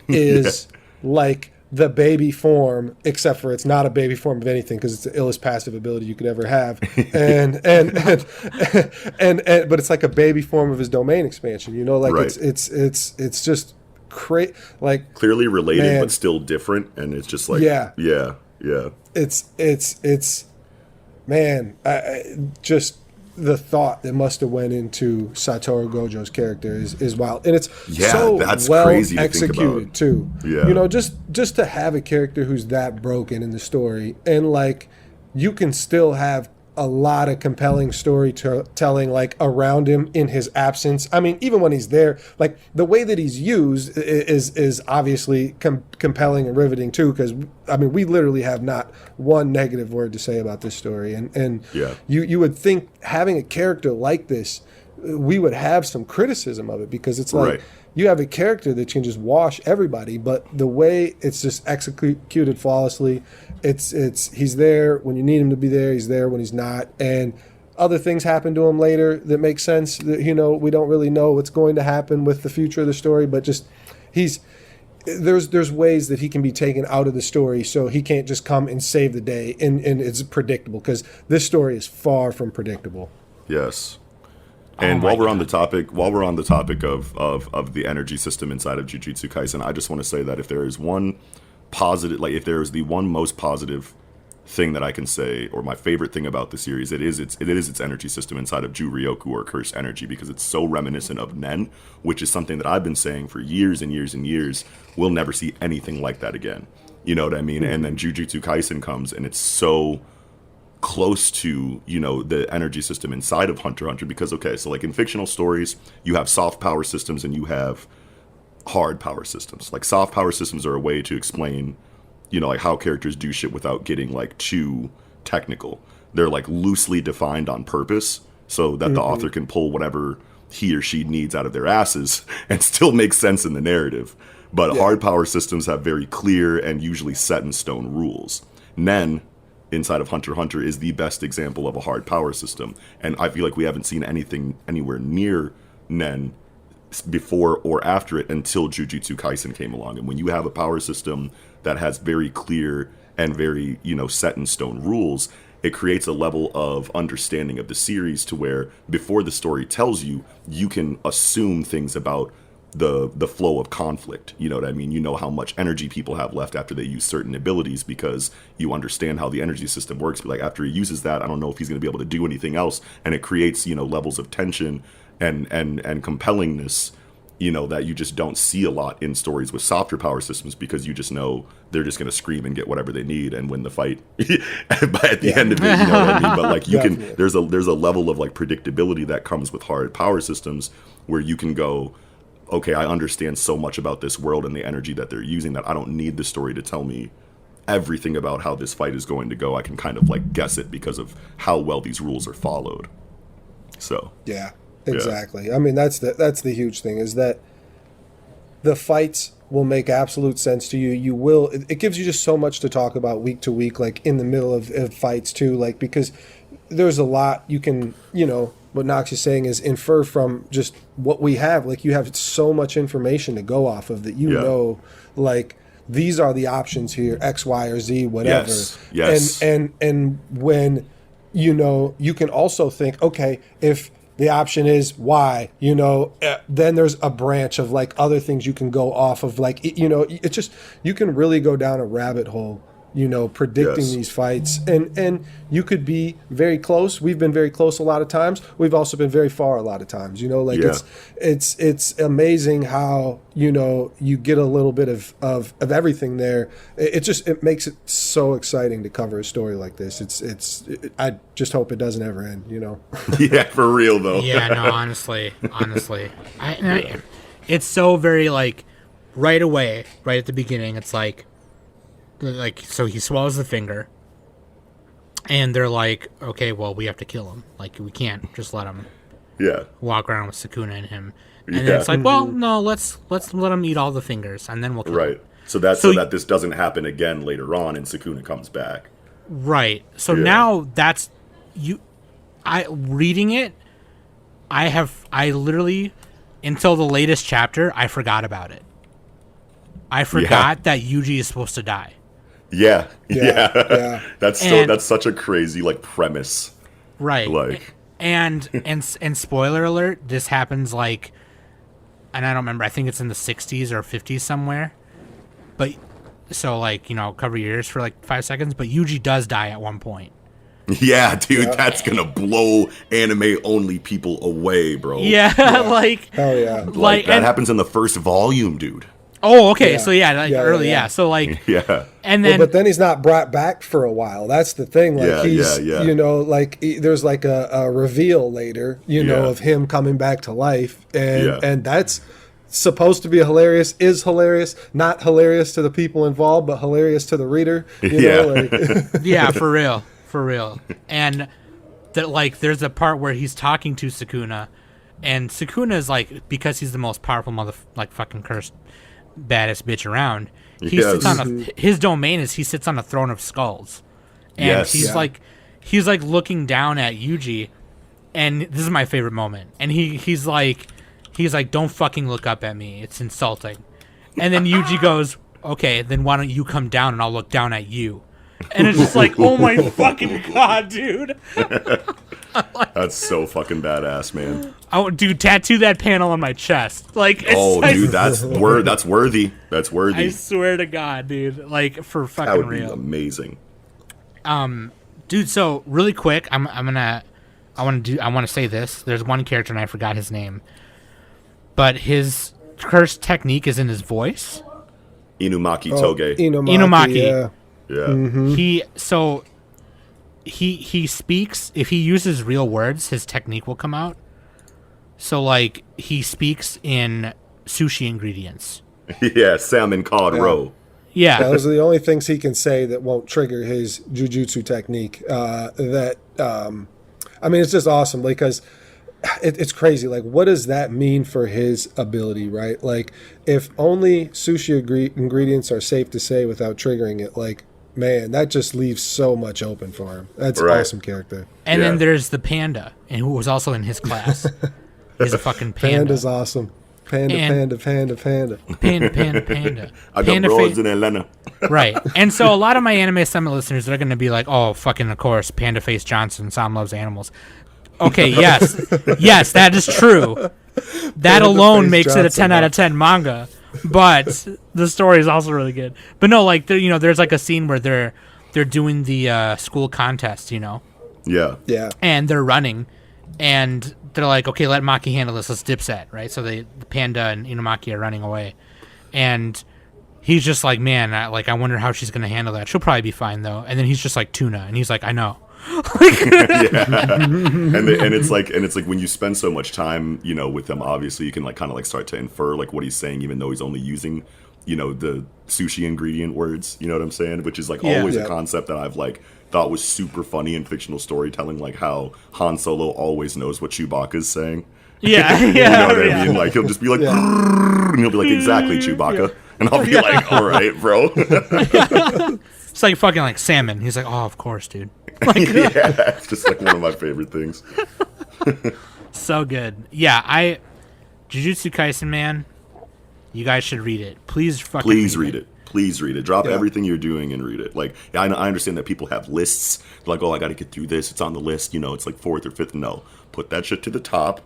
is like the baby form, except for it's not a baby form of anything because it's the illest passive ability you could ever have, and but it's like a baby form of his domain expansion. You know, like it's just like clearly related, man, but still different, and it's just like it's man, just the thought that must have went into Satoru Gojo's character is wild, and it's so that's well crazy to executed too. Yeah. You know, just to have a character who's that broken in the story, and like you can still have a lot of compelling storytelling like around him in his absence. I mean, even when he's there, like the way that he's used is obviously compelling and riveting too. Because I mean, we literally have not one negative word to say about this story. And you would think having a character like this, we would have some criticism of it, because it's like you have a character that can just wash everybody, but the way it's just executed flawlessly, it's he's there when you need him to be there, he's there when he's not, and other things happen to him later that make sense. That, you know, we don't really know what's going to happen with the future of the story, but just there's ways that he can be taken out of the story, so he can't just come and save the day, and it's predictable, because this story is far from predictable. Yes. And while we're on the topic of the energy system inside of Jujutsu Kaisen, I just want to say that if there is one positive, like if there is the one most positive thing that I can say, or my favorite thing about the series, it is its energy system inside of Juryoku, or Cursed Energy, because it's so reminiscent of Nen, which is something that I've been saying for years and years and years. We'll never see anything like that again. You know what I mean? Mm-hmm. And then Jujutsu Kaisen comes, and it's so close to, you know, the energy system inside of Hunter x Hunter, because okay, so like in fictional stories, you have soft power systems and you have hard power systems. Like soft power systems are a way to explain, you know, like how characters do shit without getting like too technical. They're like loosely defined on purpose so that the author can pull whatever he or she needs out of their asses and still make sense in the narrative. But hard power systems have very clear and usually set in stone rules. Nen inside of Hunter x Hunter is the best example of a hard power system, and I feel like we haven't seen anything anywhere near Nen before or after it until Jujutsu Kaisen came along. And when you have a power system that has very clear and very, you know, set in stone rules, it creates a level of understanding of the series to where before the story tells you, you can assume things about the flow of conflict. You know what I mean? You know how much energy people have left after they use certain abilities, because you understand how the energy system works. But like after he uses that, I don't know if he's going to be able to do anything else, and it creates, you know, levels of tension and compellingness, you know, that you just don't see a lot in stories with softer power systems, because you just know they're just going to scream and get whatever they need and win the fight but at the end of it, you know what I mean? But like you can, there's a level of like predictability that comes with hard power systems where you can go, okay, I understand so much about this world and the energy that they're using that I don't need the story to tell me everything about how this fight is going to go. I can kind of like guess it because of how well these rules are followed. So yeah, exactly. I mean, that's the huge thing, is that the fights will make absolute sense to you. You will. It gives you just so much to talk about week to week, like in the middle of fights too, like because there's a lot you can, you know, what Nox is saying is infer from just what we have. Like you have so much information to go off of that, you know, like these are the options here, X, Y, or Z, whatever. Yes. And when, you know, you can also think, okay, if the option is Y, you know, then there's a branch of like other things you can go off of. Like, you know, it's just, you can really go down a rabbit hole, you know, predicting these fights, and you could be very close. We've been very close a lot of times. We've also been very far a lot of times, you know, like it's amazing how, you know, you get a little bit of everything there. It makes it so exciting to cover a story like this. I just hope it doesn't ever end, you know? Yeah, for real though. Yeah, no, honestly, it's so very like right away, right at the beginning, it's like so he swallows the finger, and they're like, okay, well, we have to kill him. Like, we can't just let him walk around with Sukuna and him. And then it's like, well, no, let's let him eat all the fingers, and then we'll kill him. So that this doesn't happen again later on and Sukuna comes back. Right. So now that's reading it, I literally, until the latest chapter, I forgot about it. I forgot that Yuji is supposed to die. Yeah. That's such a crazy like premise. Right. Like and spoiler alert, this happens like, and I don't remember, I think it's in the 60s or 50s somewhere. But so like, you know, cover your ears for like 5 seconds, but Yuji does die at one point. Yeah, dude, that's gonna blow anime only people away, bro. Yeah. Like hell yeah. Like that happens in the first volume, dude. Oh, okay. Yeah. So like Yeah, early, yeah. So like, Yeah. and then But then he's not brought back for a while. That's the thing. Like he's, yeah. you know, like there's like a reveal later, you know, Yeah. of him coming back to life, and Yeah. and that's supposed to be hilarious. Is hilarious, not hilarious to the people involved, but hilarious to the reader. You know, like, yeah, for real. And that like there's a part where he's talking to Sukuna, and Sukuna is like, because he's the most powerful like fucking cursed baddest bitch around. He Yes. sits on his domain is he sits on a throne of skulls, and Yes. he's Yeah. like looking down at Yuji, and this is my favorite moment. And he's like don't fucking look up at me, it's insulting. And then Yuji goes, okay, then why don't you come down and I'll look down at you. And it's just like, oh my fucking god, dude. That's so fucking badass, man. Oh, dude, tattoo that panel on my chest. Like, Dude, that's worthy. That's worthy. I swear to God, dude. Like, for That fucking would be real. amazing. Dude, so really quick, I want to say this. There's one character and I forgot his name, but his cursed technique is in his voice. Inumaki Toge. Inumaki. Yeah. Yeah. He speaks, if he uses real words, his technique will come out. So like he speaks in sushi ingredients. Yeah, salmon cod roe. Yeah. Those are the only things he can say that won't trigger his jujutsu technique. I mean, it's just awesome because it's crazy. Like, what does that mean for his ability, right? Like, if only sushi ingredients are safe to say without triggering it, like, man, that just leaves so much open for him. That's an awesome character. And Yeah. then there's the panda, and who was also in his class. He's a fucking panda. Panda's awesome. Panda. Panda, panda. I got Panda bros fa- in Atlanta. Right. And so a lot of my Anime Summit listeners, they're going to be like, oh, fucking of course, Panda Face Johnson, Sam loves animals. Okay, yes. Yes, that is true. That Panda alone Face makes it a Johnson, 10 out of 10 manga. But the story is also really good. But no, like, there's like a scene where they're doing the school contest, Yeah. Yeah. and they're running, and they're like, okay, let Maki handle this. Let's dipset, right? So the Panda and Inumaki are running away, and he's just like, man, I wonder how she's gonna handle that. She'll probably be fine though. And then he's just like, tuna, and he's like, I know. And it's like when you spend so much time, with him, obviously you can like kind of like start to infer like what he's saying, even though he's only using, the sushi ingredient words. You know what I'm saying? Which is like always a concept that I've like thought was super funny in fictional storytelling, like how Han Solo always knows what Chewbacca's saying. Yeah, You yeah. know what I mean? Like he'll just be like, and he'll be like, exactly, Chewbacca. And I'll be like, all right, bro. It's like fucking like salmon. He's like, oh, of course, dude. Like, Yeah, it's just like one of my favorite things. so good. Yeah, Jujutsu Kaisen, man. You guys should read it. Please fucking Read it. Please read it. Drop everything you're doing and read it. Like, I understand that people have lists. They're like, oh, I got to get through this. It's on the list. It's like 4th or 5th. No, put that shit to the top,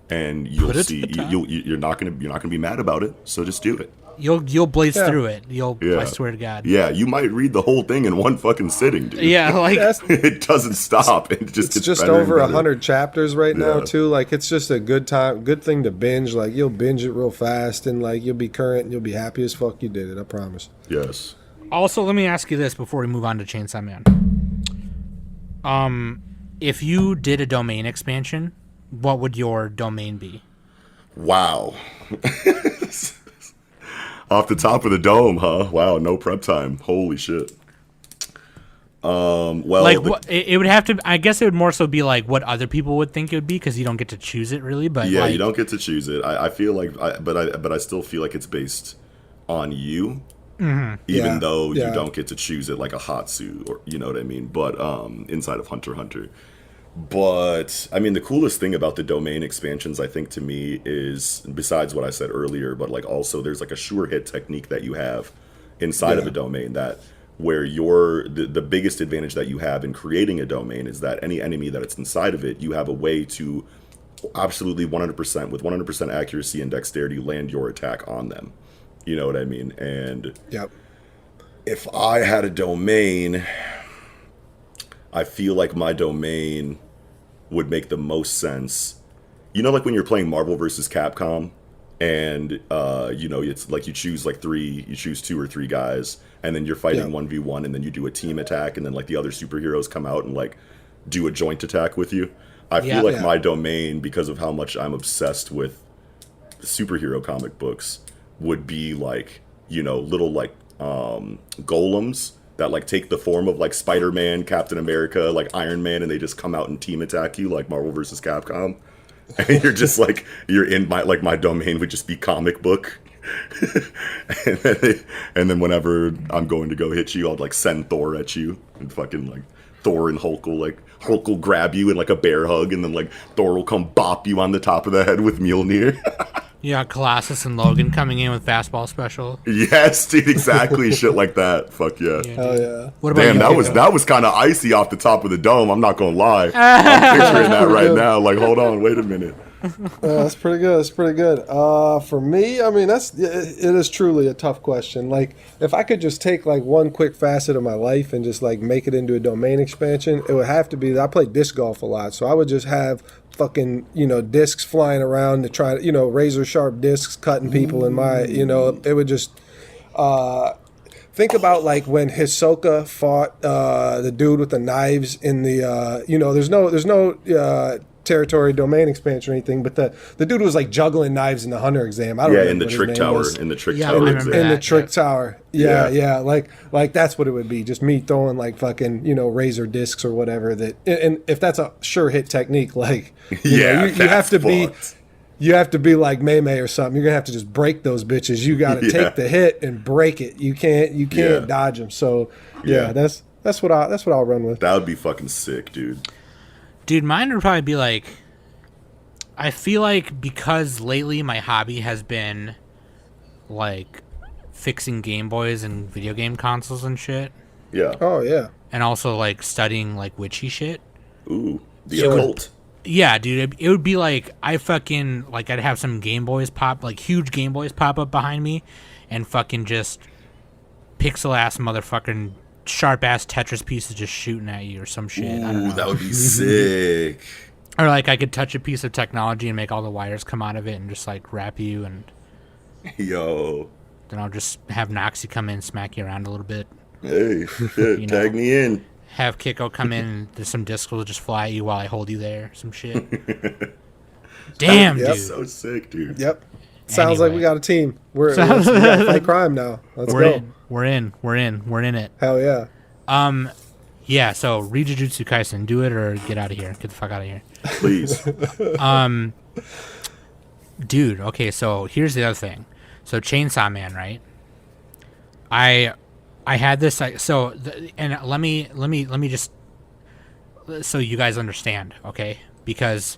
and you'll see. You're not gonna be mad about it. So just do it. You'll blaze through it. I swear to God. Yeah, you might read the whole thing in one fucking sitting, dude. Yeah, like It doesn't stop. It just It's gets just better and over better. 100 chapters right now Yeah. too. Like, it's just a good thing to binge. Like, you'll binge it real fast, and like you'll be current, and you'll be happy as fuck you did it. I promise. Yes. Also, let me ask you this before we move on to Chainsaw Man. If you did a domain expansion, what would your domain be? Wow. Off the top of the dome, huh? Wow, no prep time. Holy shit. Well, Like, it would have to. I guess it would more so be like what other people would think it would be, because you don't get to choose it really. But yeah, like, you don't get to choose it. I feel like, but I still feel like it's based on you, even Yeah, though yeah. you don't get to choose it like a Hatsu, or you know what I mean. But inside of Hunter x Hunter. But I mean, the coolest thing about the domain expansions, I think, to me, is besides what I said earlier, but like also there's like a sure hit technique that you have inside of a domain that where the biggest advantage that you have in creating a domain is that any enemy that it's inside of it, you have a way to absolutely 100% with 100% accuracy and dexterity land your attack on them. You know what I mean? And if I had a domain, I feel like my domain would make the most sense. Like when you're playing Marvel vs. Capcom and you know, it's like you choose two or three guys, and then you're fighting 1v1, and then you do a team attack, and then like the other superheroes come out and like do a joint attack with you. I feel like my domain, because of how much I'm obsessed with superhero comic books, would be like, you know, little like golems that like take the form of like Spider-Man, Captain America, like Iron Man, and they just come out and team attack you like Marvel vs. Capcom. And you're just like, you're in my domain would just be comic book. and then whenever I'm going to go hit you, I'll like send Thor at you, and fucking like Thor and Hulk will grab you in like a bear hug, and then like Thor will come bop you on the top of the head with Mjolnir. Yeah, Colossus and Logan coming in with fastball special. Yes, dude, exactly. Shit like that. Fuck yeah. Hell yeah. What about Damn, you? that was kind of icy off the top of the dome. I'm not gonna lie. I'm picturing that right now. Like, hold on, wait a minute. That's pretty good. That's pretty good. For me, I mean, it is truly a tough question. Like, if I could just take like one quick facet of my life and just like make it into a domain expansion, it would have to be that I play disc golf a lot. So I would just have fucking, you know, discs flying around to try to, you know, razor sharp discs cutting people in my, you know, it would just think about like when Hisoka fought the dude with the knives in the you know, there's no territory domain expansion or anything, but the dude was like juggling knives in the hunter exam. I don't remember in the what his trick name tower. was. In the trick Yeah, I tower. remember exam. that. In the trick tower. Yeah. Yeah. Like that's what it would be. Just me throwing like fucking, you know, razor discs or whatever that, and if that's a sure hit technique, like, you have to be, you have to be like Mei Mei or something. You're gonna have to just break those bitches. You got to take the hit and break it. You can't dodge them. So that's what I'll run with. That would be fucking sick, dude. Dude, mine would probably be like, I feel like because lately my hobby has been like fixing Game Boys and video game consoles and shit, Yeah. Oh yeah. and also like studying like witchy shit. Ooh, the occult. Yeah, dude, it would be like I'd have some Game Boys pop, like huge Game Boys pop up behind me, and fucking just pixel ass motherfucking sharp ass Tetris pieces just shooting at you or some shit. I don't know. Ooh, that would be sick. Or like I could touch a piece of technology and make all the wires come out of it and just like wrap you, and Yo. then I'll just have Noxi come in and smack you around a little bit. Hey, shit, You know. tag me in. Have Kicko come in and there's some discs will just fly at you while I hold you there. Some shit. Damn, Yep. dude. So sick, dude. Yep. Sounds like Anyway. we got a team. We gotta fight crime now. Let's go. We're in it. Hell yeah. Yeah, so read Jujutsu Kaisen. Do it or get out of here. Get the fuck out of here. Please. Dude, okay, so here's the other thing. So Chainsaw Man, right? I had this and let me just so you guys understand, okay? Because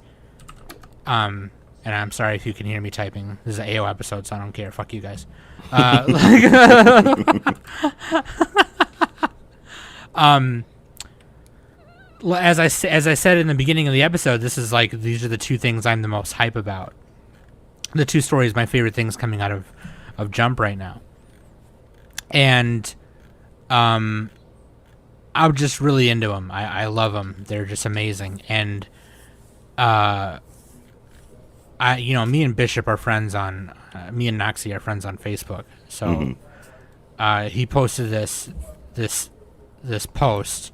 and I'm sorry if you can hear me typing. This is an AO episode, so I don't care. Fuck you guys. As I said in the beginning of the episode, this is like these are the two things I'm the most hype about. The two stories, my favorite things coming out of Jump right now, and I'm just really into them. I love them. They're just amazing, and me and Bishop are friends on me and Noxi are friends on Facebook. So he posted this post.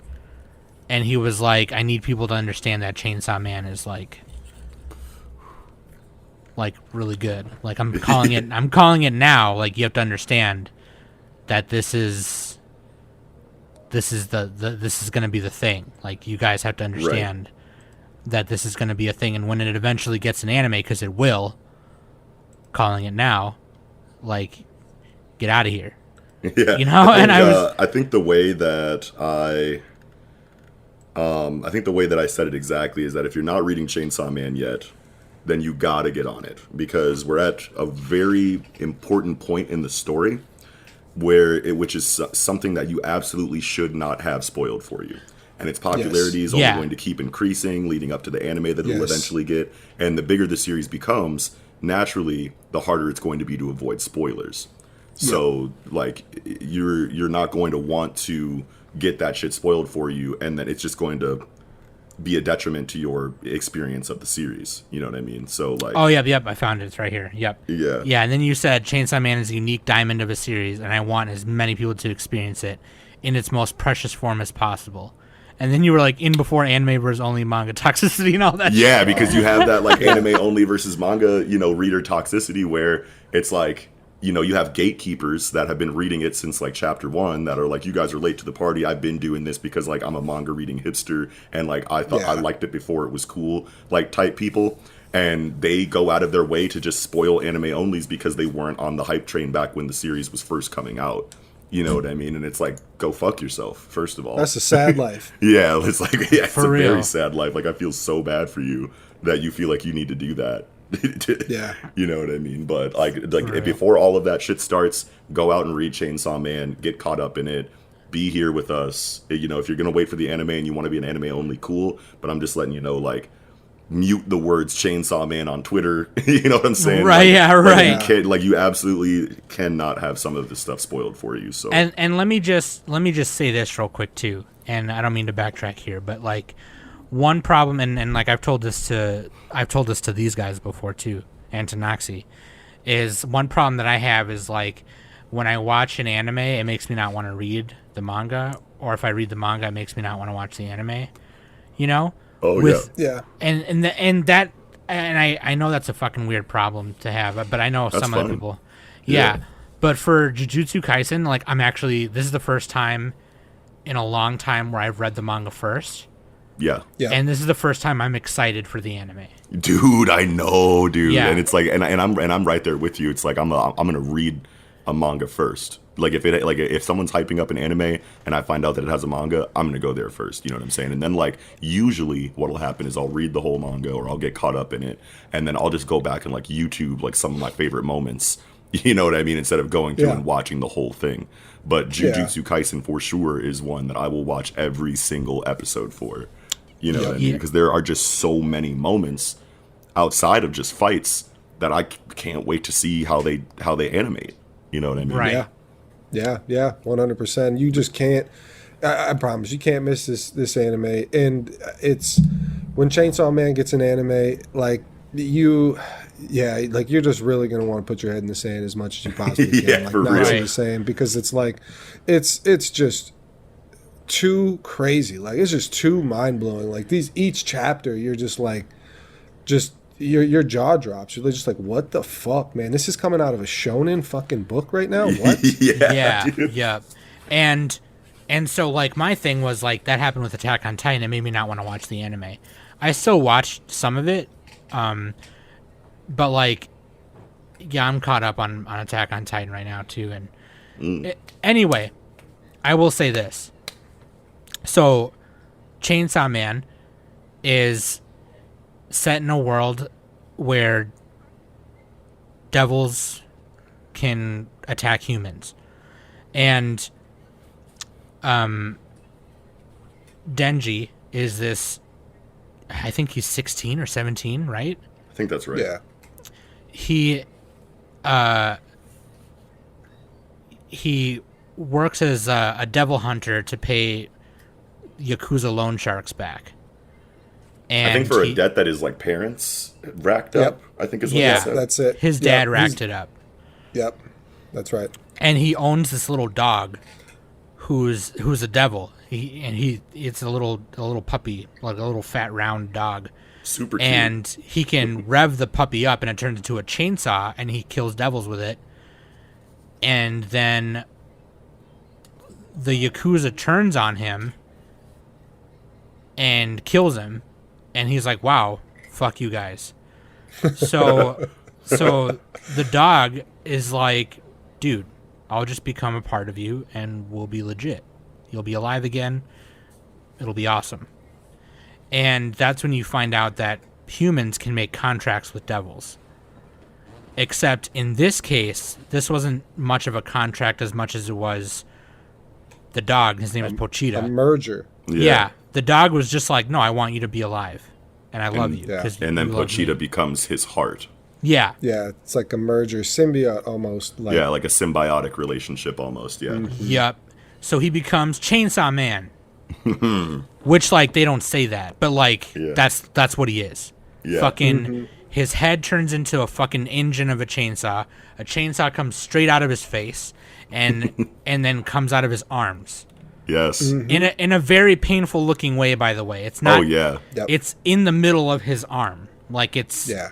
And he was like, I need people to understand that Chainsaw Man is like really good. Like I'm calling it now. Like you have to understand that this is gonna be the thing. Like you guys have to understand that this is gonna be a thing, and when it eventually gets an anime, because it will, calling it now, like get out of here. Yeah. You know, I think the way that I said it exactly is that if you're not reading Chainsaw Man yet, then you gotta get on it, because we're at a very important point in the story which is something that you absolutely should not have spoiled for you. And its popularity is only going to keep increasing leading up to the anime that it'll eventually get. And the bigger the series becomes, naturally, the harder it's going to be to avoid spoilers. So, like, you're not going to want to get that shit spoiled for you, and then it's just going to be a detriment to your experience of the series. You know what I mean? So like, Oh, yep, I found it. It's right here. Yep. yeah, Yeah, and then you said Chainsaw Man is a unique diamond of a series, and I want as many people to experience it in its most precious form as possible. And then you were like, in before anime versus only manga toxicity and all that. yeah, because you have that like anime only versus manga, reader toxicity where it's like, you have gatekeepers that have been reading it since like chapter 1 that are like, you guys are late to the party. I've been doing this because like I'm a manga reading hipster and like I thought I liked it before it was cool, like type people. And they go out of their way to just spoil anime onlys because they weren't on the hype train back when the series was first coming out. You know what I mean? And it's like, go fuck yourself, first of all. That's a sad life. Yeah, it's like, yeah, it's For a real. very sad life. Like, I feel so bad for you that you feel like you need to do that. Yeah. You know what I mean? But like real. before all of that shit starts, go out and read Chainsaw Man, get caught up in it, be here with us. If you're gonna wait for the anime and you want to be an anime only, cool. But I'm just letting you know, like, mute the words Chainsaw Man on Twitter. You know what I'm saying? Right, Like, yeah, right. Like, you absolutely cannot have some of this stuff spoiled for you. So And let me just say this real quick too, and I don't mean to backtrack here, but like one problem, and like I've told this to these guys before too, and to Noxi, is one problem that I have is like when I watch an anime, it makes me not want to read the manga, or if I read the manga, it makes me not want to watch the anime. You know? Oh, Yeah. And I know that's a fucking weird problem to have, but I know That's some other fine. people. Yeah. Yeah. But for Jujutsu Kaisen, like this is the first time in a long time where I've read the manga first. Yeah. Yeah. And this is the first time I'm excited for the anime. Dude, I know, dude. Yeah. And it's like, and I'm right there with you. It's like I'm gonna read a manga first. Like if someone's hyping up an anime and I find out that it has a manga, I'm gonna go there first. You know what I'm saying? And then like usually what'll happen is I'll read the whole manga or I'll get caught up in it, and then I'll just go back and like YouTube like some of my favorite moments. You know what I mean? Instead of going through and watching the whole thing. But Jujutsu Kaisen for sure is one that I will watch every single episode for. You know what I mean? Because there are just so many moments outside of just fights that I can't wait to see how they animate. You know what I mean? Right. Yeah, 100%. You just can't. I promise you can't miss this anime. And it's when Chainsaw Man gets an anime, like you're just really gonna want to put your head in the sand as much as you possibly can. Like for Noxie real. was saying, because it's like it's just too crazy. Like it's just too mind blowing. Like each chapter, you're just like, your jaw drops. You're just like, what the fuck, man? This is coming out of a shonen fucking book right now. What? Yeah. dude. Yeah. And so like my thing was like that happened with Attack on Titan. It made me not want to watch the anime. I still watched some of it, but like, yeah, I'm caught up on Attack on Titan right now too. And anyway, I will say this. So, Chainsaw Man is set in a world where devils can attack humans, and Denji is this. I think he's 16 or 17, right? I think that's right. Yeah. He works as a devil hunter to pay Yakuza loan sharks back. And I think for a debt that his like parents racked up, I think is what Yeah. they said. That's it. his dad racked it up. Yep. That's right. And he owns this little dog who's a devil. It's a little puppy, like a little fat round dog. Super cute. And he can rev the puppy up and it turns into a chainsaw and he kills devils with it. And then the Yakuza turns on him and kills him, and he's like, wow, fuck you guys. So the dog is like, dude, I'll just become a part of you and we'll be legit. You'll be alive again. It'll be awesome. And that's when you find out that humans can make contracts with devils. Except in this case, this wasn't much of a contract as much as it was the dog. His name is Pochita. A merger. Yeah. The dog was just like, no, I want you to be alive. And I love you. yeah. 'cause And then you love me." Pochita becomes his heart. Yeah. Yeah, it's like a merger, symbiote almost. Like, Yeah, like a symbiotic relationship almost. Yeah. Yep. So he becomes Chainsaw Man. Which, like, they don't say that, but, like, Yeah. that's what he is. Yeah. Fucking, his head turns into a fucking engine of a chainsaw. A chainsaw comes straight out of his face, and and then comes out of his arms. Yes. In a very painful looking way, by the way. It's not. Oh yeah. Yep. It's in the middle of his arm, like it's. Yeah.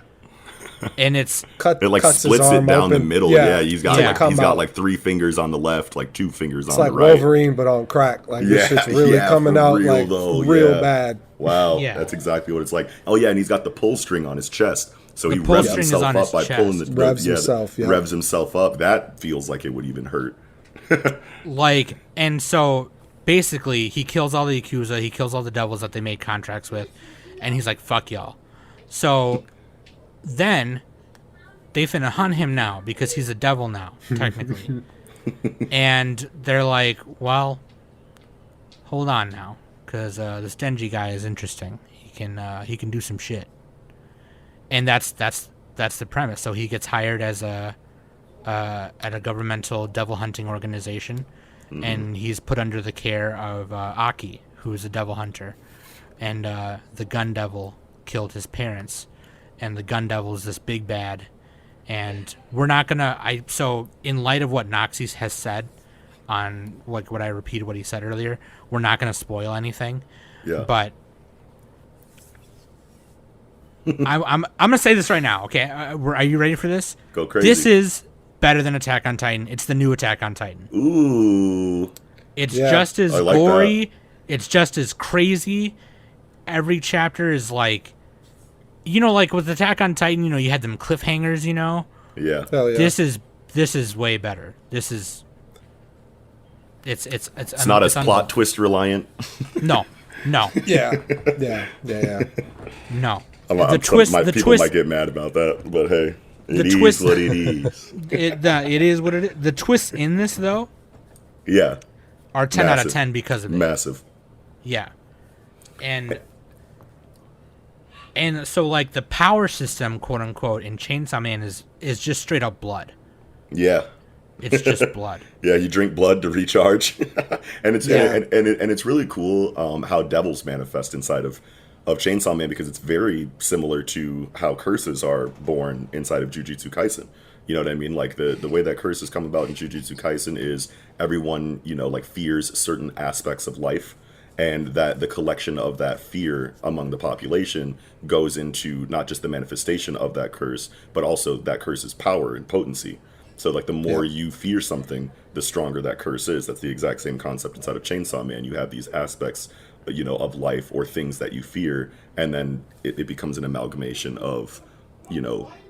And it's It like cuts his splits it arm down the open. middle. Yeah. Yeah, he's got Yeah. like Come he's got out. like 3 fingers on the left, like 2 fingers It's on like the right. Wolverine, but on crack. Like this Yeah, shit's really yeah, coming for out real, like though, real yeah. bad. Wow, Yeah. that's exactly what it's like. Oh yeah, and he's got the pull string on his chest, so he pull revs string is himself on up his by chest. pulling the Revs himself, yeah. revs himself up. That feels like it would even hurt. like, and so basically, he kills all the Yakuza, he kills all the devils that they made contracts with, and he's like, "Fuck y'all." So then they finna hunt him now because he's a devil now, technically. And they're like, "Well, hold on now, because this Denji guy is interesting. He can do some shit." And that's the premise. So he gets hired as at a governmental devil hunting organization, and he's put under the care of Aki, who is a devil hunter, and the gun devil killed his parents, and the gun devil is this big bad, and we're not gonna. So in light of what Noxi has said, on like what I repeated what he said earlier, we're not gonna spoil anything, Yeah, but. I'm gonna say this right now, okay? Are you ready for this? Go crazy. This is better than Attack on Titan. It's the new Attack on Titan. Ooh, It's Yeah. just as I like gory. It's just as crazy. Every chapter is like, like with Attack on Titan, you had them cliffhangers. yeah. Hell yeah. This is way better. This is. It's It's not as plot twist reliant. No. yeah. No. The people might get mad about that, but hey, it is twist- what it is. It is what it is. The twists in this though Yeah, are 10 out of Massive. 10 because of it. massive. Yeah. And so like the power system, quote unquote, in Chainsaw Man is just straight up blood. Yeah. It's just blood. Yeah, you drink blood to recharge, and it's Yeah. and it's really cool how devils manifest inside of Chainsaw Man, because it's very similar to how curses are born inside of Jujutsu Kaisen. You know what I mean? Like the way that curses come about in Jujutsu Kaisen is everyone like fears certain aspects of life, and that the collection of that fear among the population goes into not just the manifestation of that curse, but also that curse's power and potency. So like the more you fear something, the stronger that curse is. That's the exact same concept inside of Chainsaw Man. You have these aspects, of life or things that you fear, and then it becomes an amalgamation of,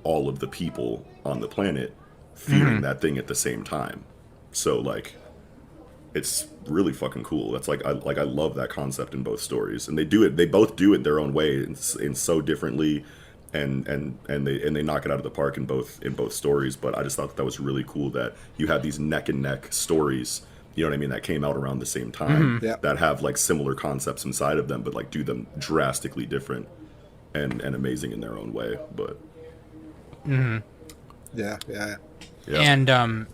all of the people on the planet fearing that thing at the same time. So like, it's really fucking cool. That's like I love that concept in both stories, and they both do it their own way in so differently. And they knock it out of the park in both stories. But I just thought that was really cool that you have these neck and neck stories, you know what I mean, that came out around the same time, Yeah. that have like similar concepts inside of them, but like do them drastically different and amazing in their own way. But Yeah. And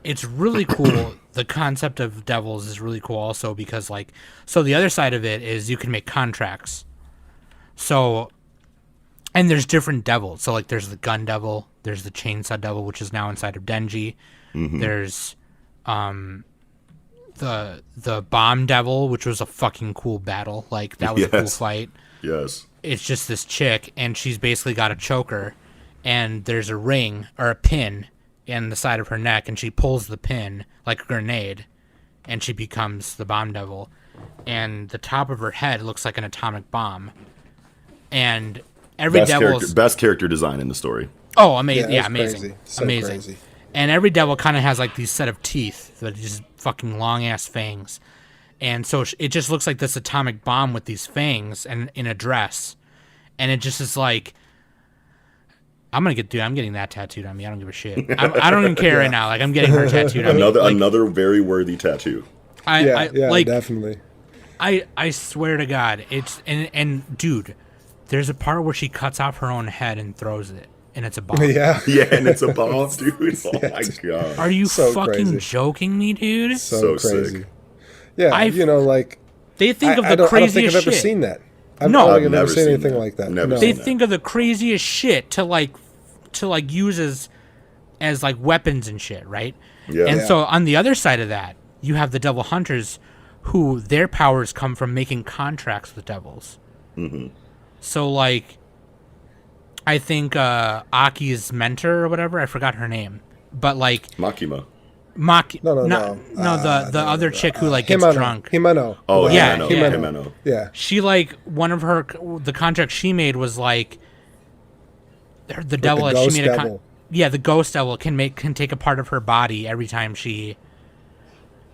it's really cool. The concept of devils is really cool also because so the other side of it is you can make contracts. So, and there's different devils. So like there's the gun devil, there's the chainsaw devil, which is now inside of Denji. There's the bomb devil, which was a fucking cool battle. Like that was a cool fight. yes, It's just this chick, and she's basically got a choker, and there's a ring or a pin in the side of her neck, and she pulls the pin like a grenade, and she becomes the bomb devil. And the top of her head looks like an atomic bomb. And every devil's best character design in the story. oh, amazing! Yeah, that's amazing, crazy. So amazing. crazy. And every devil kind of has like these set of teeth that are just fucking long ass fangs. And so it just looks like this atomic bomb with these fangs and in a dress. And it just is like, I'm getting that tattooed on me. I don't give a shit. I don't even care right now. Like I'm getting her tattooed on me. Like, Another very worthy tattoo. I Definitely. I swear to God, it's and dude, there's a part where she cuts off her own head and throws it, and it's a bomb. Yeah. Yeah, and it's a bomb, dude. Oh my god. Are you So fucking crazy. joking me, dude? So So crazy. sick. Yeah, you know, like they think of the I don't craziest think I've ever shit. seen that. I No. don't think I've I've ever never seen seen anything that. like that. Never No. They seen think of the craziest shit to use as like weapons and shit, right? Yeah. And Yeah. so on the other side of that, you have the devil hunters, who their powers come from making contracts with devils. Mm-hmm. So like, I think Aki's mentor or whatever, I forgot her name, but like Makima. the other chick who like gets drunk. Himeno. Oh, Yeah, Himeno. yeah. Himeno. Yeah. She like the contract she made was like the devil the she ghost made a devil. the ghost devil can take a part of her body every time she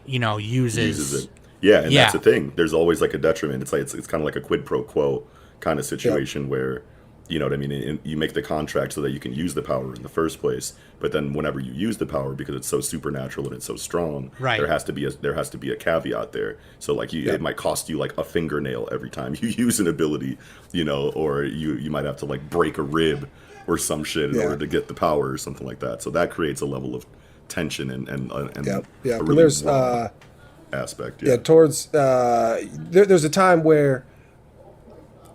uses It. Yeah, and Yeah. that's the thing. There's always like a detriment. It's like it's kind of like a quid pro quo kind of situation where, you know what I mean, and you make the contract so that you can use the power in the first place. But then whenever you use the power, because it's so supernatural and it's so strong, Right. there has to be a caveat there. So like it might cost you like a fingernail every time you use an ability, you know, or you might have to like break a rib or some shit in order to get the power or something like that. So that creates a level of tension and Yeah. a But really there's raw aspect. yeah, towards there's a time where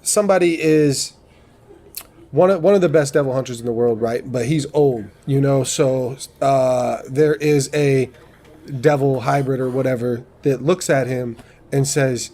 somebody is one of the best devil hunters in the world, right? But he's old, you know. So there is a devil hybrid or whatever that looks at him and says,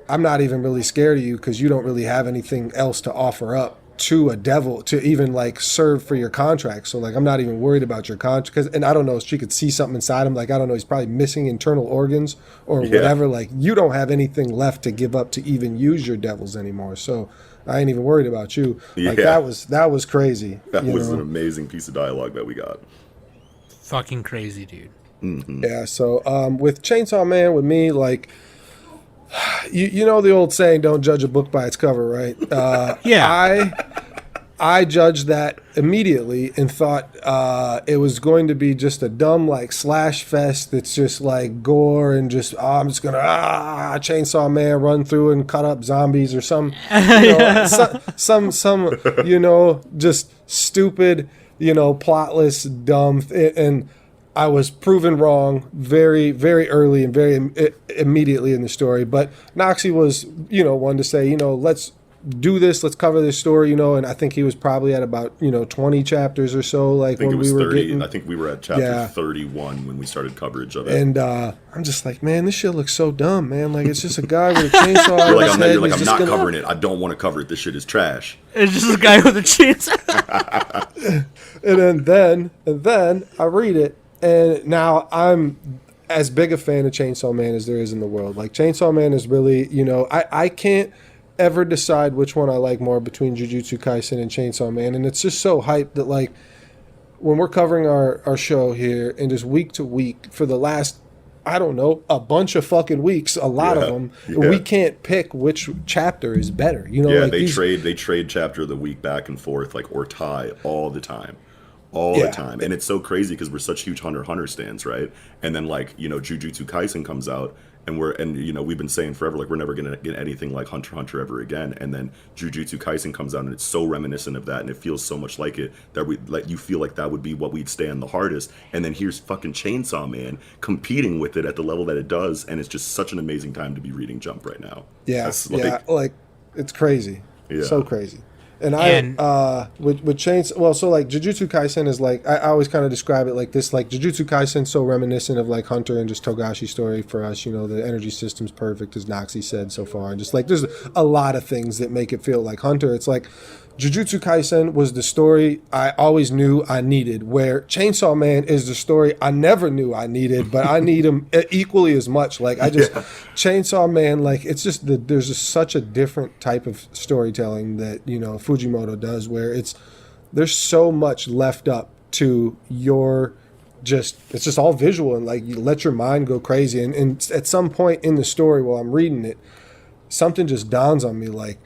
"I'm not even really scared of you because you don't really have anything else to offer up to a devil to even like serve for your contract. So like I'm not even worried about your contract." And I don't know, she could see something inside him. Like I don't know, he's probably missing internal organs or whatever. Like you don't have anything left to give up to even use your devils anymore. So I ain't even worried about you. Like that was crazy. That was an amazing piece of dialogue that we got. fucking crazy, dude. Mm-hmm. Yeah. So with Chainsaw Man, with me, like you know the old saying, "Don't judge a book by its cover," right? Yeah. I judged that immediately and thought it was going to be just a dumb like slash fest that's just like gore and just I'm just gonna Chainsaw Man run through and cut up zombies or some some you know just stupid plotless dumb and I was proven wrong very, very early and very immediately in the story. But Noxi was, one to say, let's do this, let's cover this story, and I think he was probably at about, 20 chapters or so. Like when we were 30. getting, I think we were at chapter 31 when we started coverage of it. and I'm just like, man, this shit looks so dumb, man. Like it's just a guy with a chainsaw. You're like, on his head, you're like, he's I'm just not covering it. I don't want to cover it. This shit is trash. It's just a guy with a chainsaw. And then I read it. And now I'm as big a fan of Chainsaw Man as there is in the world. Like Chainsaw Man is really, I can't ever decide which one I like more between Jujutsu Kaisen and Chainsaw Man. And it's just so hyped that like when we're covering our show here and just week to week for the last, I don't know, a bunch of fucking weeks, a lot of them, we can't pick which chapter is better. Like they trade chapter of the week back and forth, like or tie all the time. The time. And it's so crazy because we're such huge Hunter x Hunter stans, right? And then Jujutsu Kaisen comes out and we've been saying forever like we're never gonna get anything like Hunter x Hunter ever again. And then Jujutsu Kaisen comes out and it's so reminiscent of that and it feels so much like it that you feel like that would be what we'd stand the hardest. And then here's fucking Chainsaw Man competing with it at the level that it does, and it's just such an amazing time to be reading Jump right now. Yeah. Like it's crazy. Yeah. So crazy. And with Chains, well, so like Jujutsu Kaisen is like I always kind of describe it like this, like Jujutsu Kaisen so reminiscent of like Hunter and just Togashi story for us. The energy system's perfect as Noxi said so far, and just like there's a lot of things that make it feel like Hunter. It's like Jujutsu Kaisen was the story I always knew I needed, where Chainsaw Man is the story I never knew I needed, but I need him equally as much. Like I just Chainsaw Man, like it's just there's just such a different type of storytelling that Fujimoto does, where there's so much left up to your it's just all visual and like you let your mind go crazy. And at some point in the story while I'm reading it, something just dawns on me like,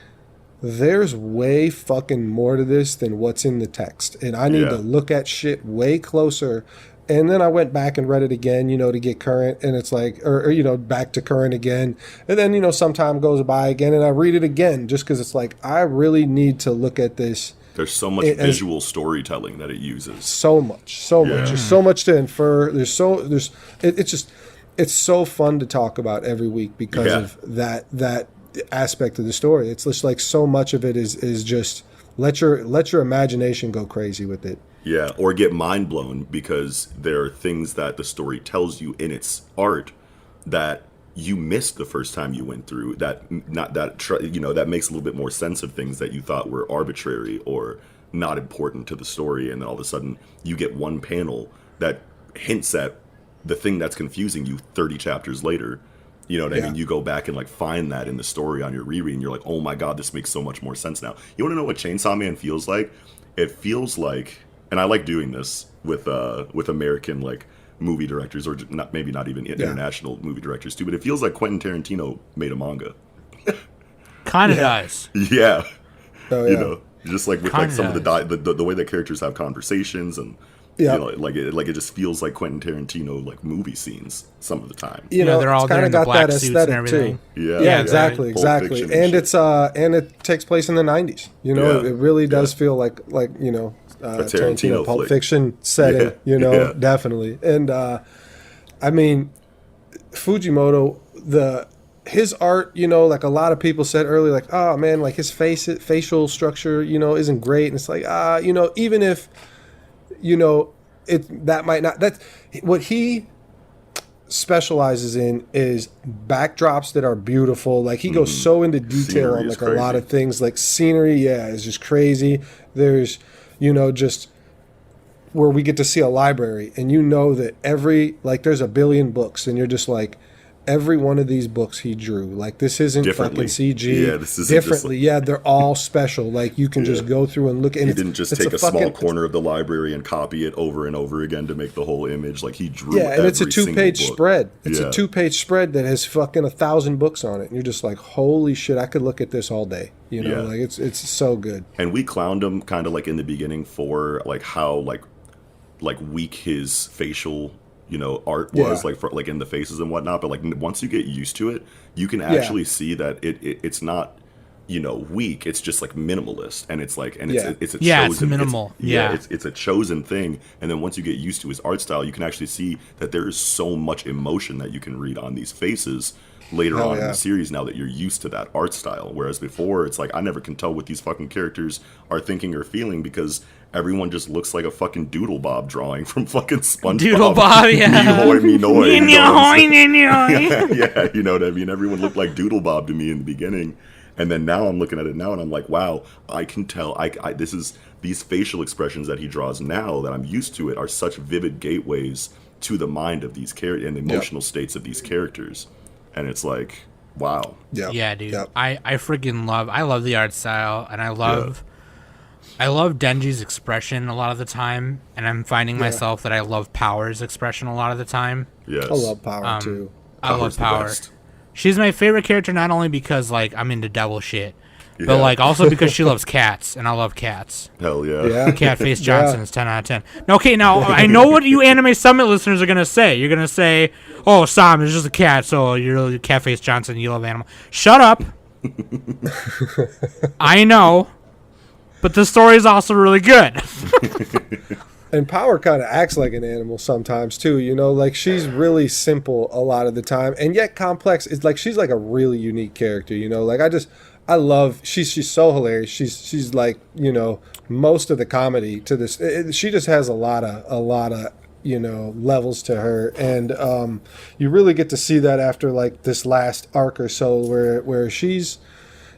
there's way fucking more to this than what's in the text. And I need to look at shit way closer. And then I went back and read it again, to get current. And it's like, or back to current again. And then, some time goes by again and I read it again just because it's like, I really need to look at this. There's so much visual storytelling that it uses. So much. There's so much to infer. It's it's so fun to talk about every week because of that aspect of the story. It's just like so much of it is just let your imagination go crazy with it. Yeah, or get mind blown because there are things that the story tells you in its art that you missed the first time you went through. That makes a little bit more sense of things that you thought were arbitrary or not important to the story, and then all of a sudden you get one panel that hints at the thing that's confusing you 30 chapters later. You know what I mean? You go back and like find that in the story on your reread, and you're like, oh my god, this makes so much more sense now. You want to know what Chainsaw Man feels like? It feels like, and I like doing this with American like movie directors, or maybe not even international movie directors too, but it feels like Quentin Tarantino made a manga. Kind of does. Yeah. Oh, you know, just like with like some of Kinda the way that characters have conversations, and you know, like it just feels like Quentin Tarantino like movie scenes some of the time. You know, they're all it's kind of there in the got black that suits and aesthetic everything. too. Yeah, exactly. Fiction And shit. it's and it takes place in the 90s. You know, Yeah. it really does feel like you know, Tarantino Pulp flick. Fiction setting. Yeah, You know, yeah. definitely. And I mean, Fujimoto, his art, you know, like a lot of people said earlier, like, oh man, like his facial structure, you know, isn't great. And it's like, you know, even if, you know, that might not, that's what he specializes in is backdrops that are beautiful. Like he goes so into detail Scenery on is like a lot crazy. of things, like scenery. Yeah, is just crazy. There's, you know, just where we get to see a library, and you know that there's a billion books, and you're just like, every one of these books he drew. Like this isn't Differently. fucking CG. Yeah, this isn't just differently. like- Yeah, they're all special. Like you can just go through and look. And He didn't just it's take a small fucking- corner of the library and copy it over and over again to make the whole image. Like he drew. Yeah, and it's a every single 2-page book. spread. It's Yeah. a 2-page spread that has fucking 1,000 books on it, and you're just like, holy shit, I could look at this all day. You know, Yeah. like it's so good. And we clowned him kind of like in the beginning for like how like weak his facial, you know, art was, Yeah. like for like in the faces and whatnot. But like once you get used to it, you can actually see that it's not, you know, weak. It's just like minimalist, and it's like, and Yeah. it's a Yeah, it's chosen, minimal. Yeah. it's a chosen thing. And then once you get used to his art style, you can actually see that there is so much emotion that you can read on these faces later Hell on in yeah. the series, now that you're used to that art style. Whereas before, it's like I never can tell what these fucking characters are thinking or feeling because everyone just looks like a fucking Doodle Bob drawing from fucking SpongeBob. Doodle Bob, yeah. Me-hoy, me-noy, you know what I'm saying? Ninoy. Yeah, you know what I mean? Everyone looked like Doodle Bob to me in the beginning. And then now I'm looking at it now and I'm like, wow, I can tell. These facial expressions that he draws now that I'm used to it are such vivid gateways to the mind of these characters and the emotional states of these characters. And it's like, wow. Yeah, dude. Yep. I freaking love the art style, and I love Denji's expression a lot of the time, and I'm finding myself that I love Power's expression a lot of the time. Yes. I love Power too. I love Power's the Power. best. She's my favorite character not only because like I'm into devil shit, Yeah. but like also because she loves cats, and I love cats. Hell yeah. Yeah. Catface Johnson is 10 out of 10. No, okay, now I know what you Anime Summit listeners are gonna say. You're gonna say, "Oh, Sam is just a cat, so you're Catface Johnson. You love animal." Shut up. I know, but the story is also really good. And Power kind of acts like an animal sometimes too, you know, like she's really simple a lot of the time, and yet complex. It's like she's like a really unique character, you know. Like I love she's so hilarious. She's like, you know, most of the comedy to this. She just has a lot of you know levels to her, and you really get to see that after like this last arc or so where she's,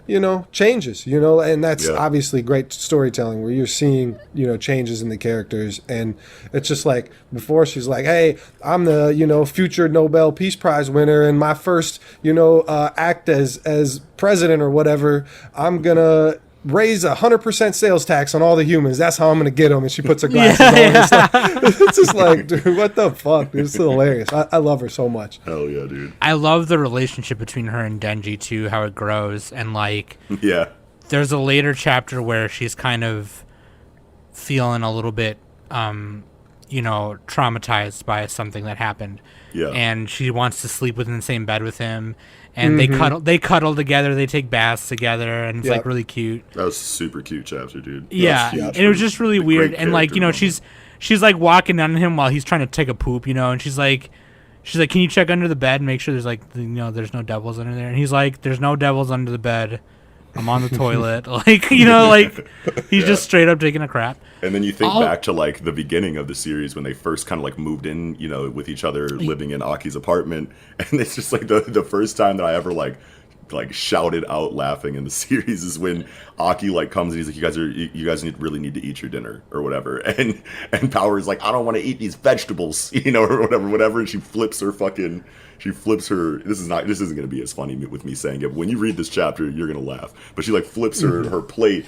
you know, changes, you know, and that's obviously great storytelling where you're seeing, you know, changes in the characters. And it's just like before she's like, hey, I'm the, you know, future Nobel Peace Prize winner, and my first, you know, act as president or whatever, I'm gonna raise 100% sales tax on all the humans. That's how I'm gonna get them. And she puts her glasses on. It's, like, it's just like, dude, what the fuck? It's hilarious. I love her so much. Hell yeah, dude. I love the relationship between her and Denji too, how it grows, and like Yeah. there's a later chapter where she's kind of feeling a little bit you know, traumatized by something that happened. Yeah. And she wants to sleep within the same bed with him, and they cuddle together, they take baths together, and it's like really cute. That was a super cute chapter, dude. That Yeah, was huge and it was for just really the weird. great And like, you know, character she's like walking on him while he's trying to take a poop, you know, and she's like, she's like, can you check under the bed and make sure there's like, there's no devils under there? And he's like, there's no devils under the bed. I'm on the toilet. Like, like he's just straight up taking a crap. And then you think back to like the beginning of the series when they first kind of like moved in, with each other, living in Aki's apartment. And it's just like the first time that I ever like shouted out laughing in the series is when Aki like comes and he's like, you guys really need to eat your dinner or whatever. And Power's like, I don't want to eat these vegetables, or whatever. And she flips her. This isn't going to be as funny with me saying it. But when you read this chapter, you're going to laugh. But she like flips her plate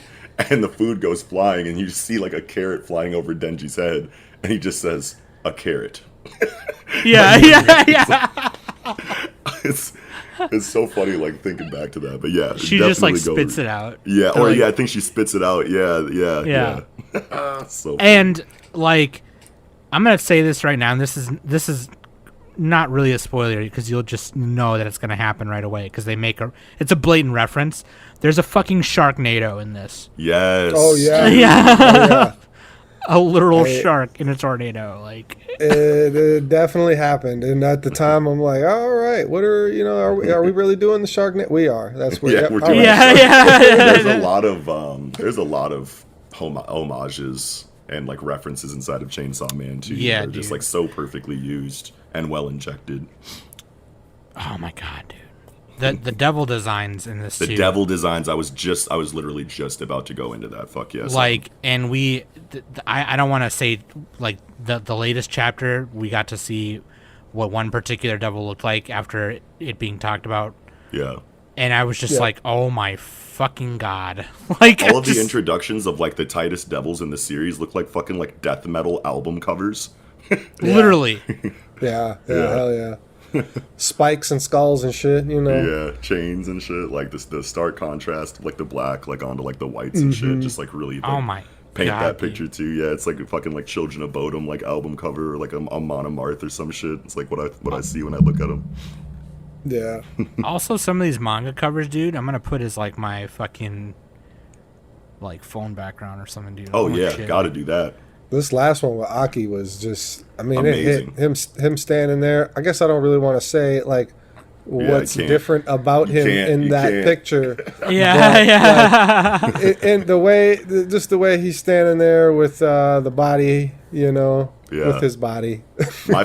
and the food goes flying and you just see like a carrot flying over Denji's head. And he just says, a carrot. Yeah. It's so funny, like thinking back to that. But yeah, she just like spits it out. Yeah, I think she spits it out. Yeah. So funny. And like, I'm gonna say this right now, and this is not really a spoiler because you'll just know that it's gonna happen right away because it's a blatant reference. There's a fucking Sharknado in this. Yes. Oh yeah. Yeah. Oh, yeah. A literal shark in a tornado, like it definitely happened, and at the time I'm like, all right, what are are we really doing the Sharknado? We are. That's what. Yeah, we're doing. There's a lot of homages and like references inside of Chainsaw Man too. Yeah, they're just like so perfectly used and well injected. Oh my god, dude. The devil designs in this. The devil designs. I was literally just about to go into that. Fuck yes. Like, and I don't want to say like the latest chapter. We got to see what one particular devil looked like after it being talked about. Yeah. And I was just like, oh my fucking god! Like all of the introductions of like the tightest devils in the series look like fucking like death metal album covers. Literally. Yeah. Hell yeah. Spikes and skulls and shit, Yeah, chains and shit. Like the stark contrast, like the black, like onto like the whites and shit. Just like really. Like, oh my. Paint God, that picture too. Yeah, it's like a fucking like Children of Bodom like album cover or like a Monomarth or some shit. It's like what I see when I look at them. Yeah. Also, some of these manga covers, dude, I'm gonna put as like my fucking like phone background or something, dude. Oh yeah, shit. Gotta do that. This last one with Aki was just, amazing. It hit him standing there. I guess I don't really want to say like what's different about him in that picture. Yeah. And the way he's standing there with the body, with his body. My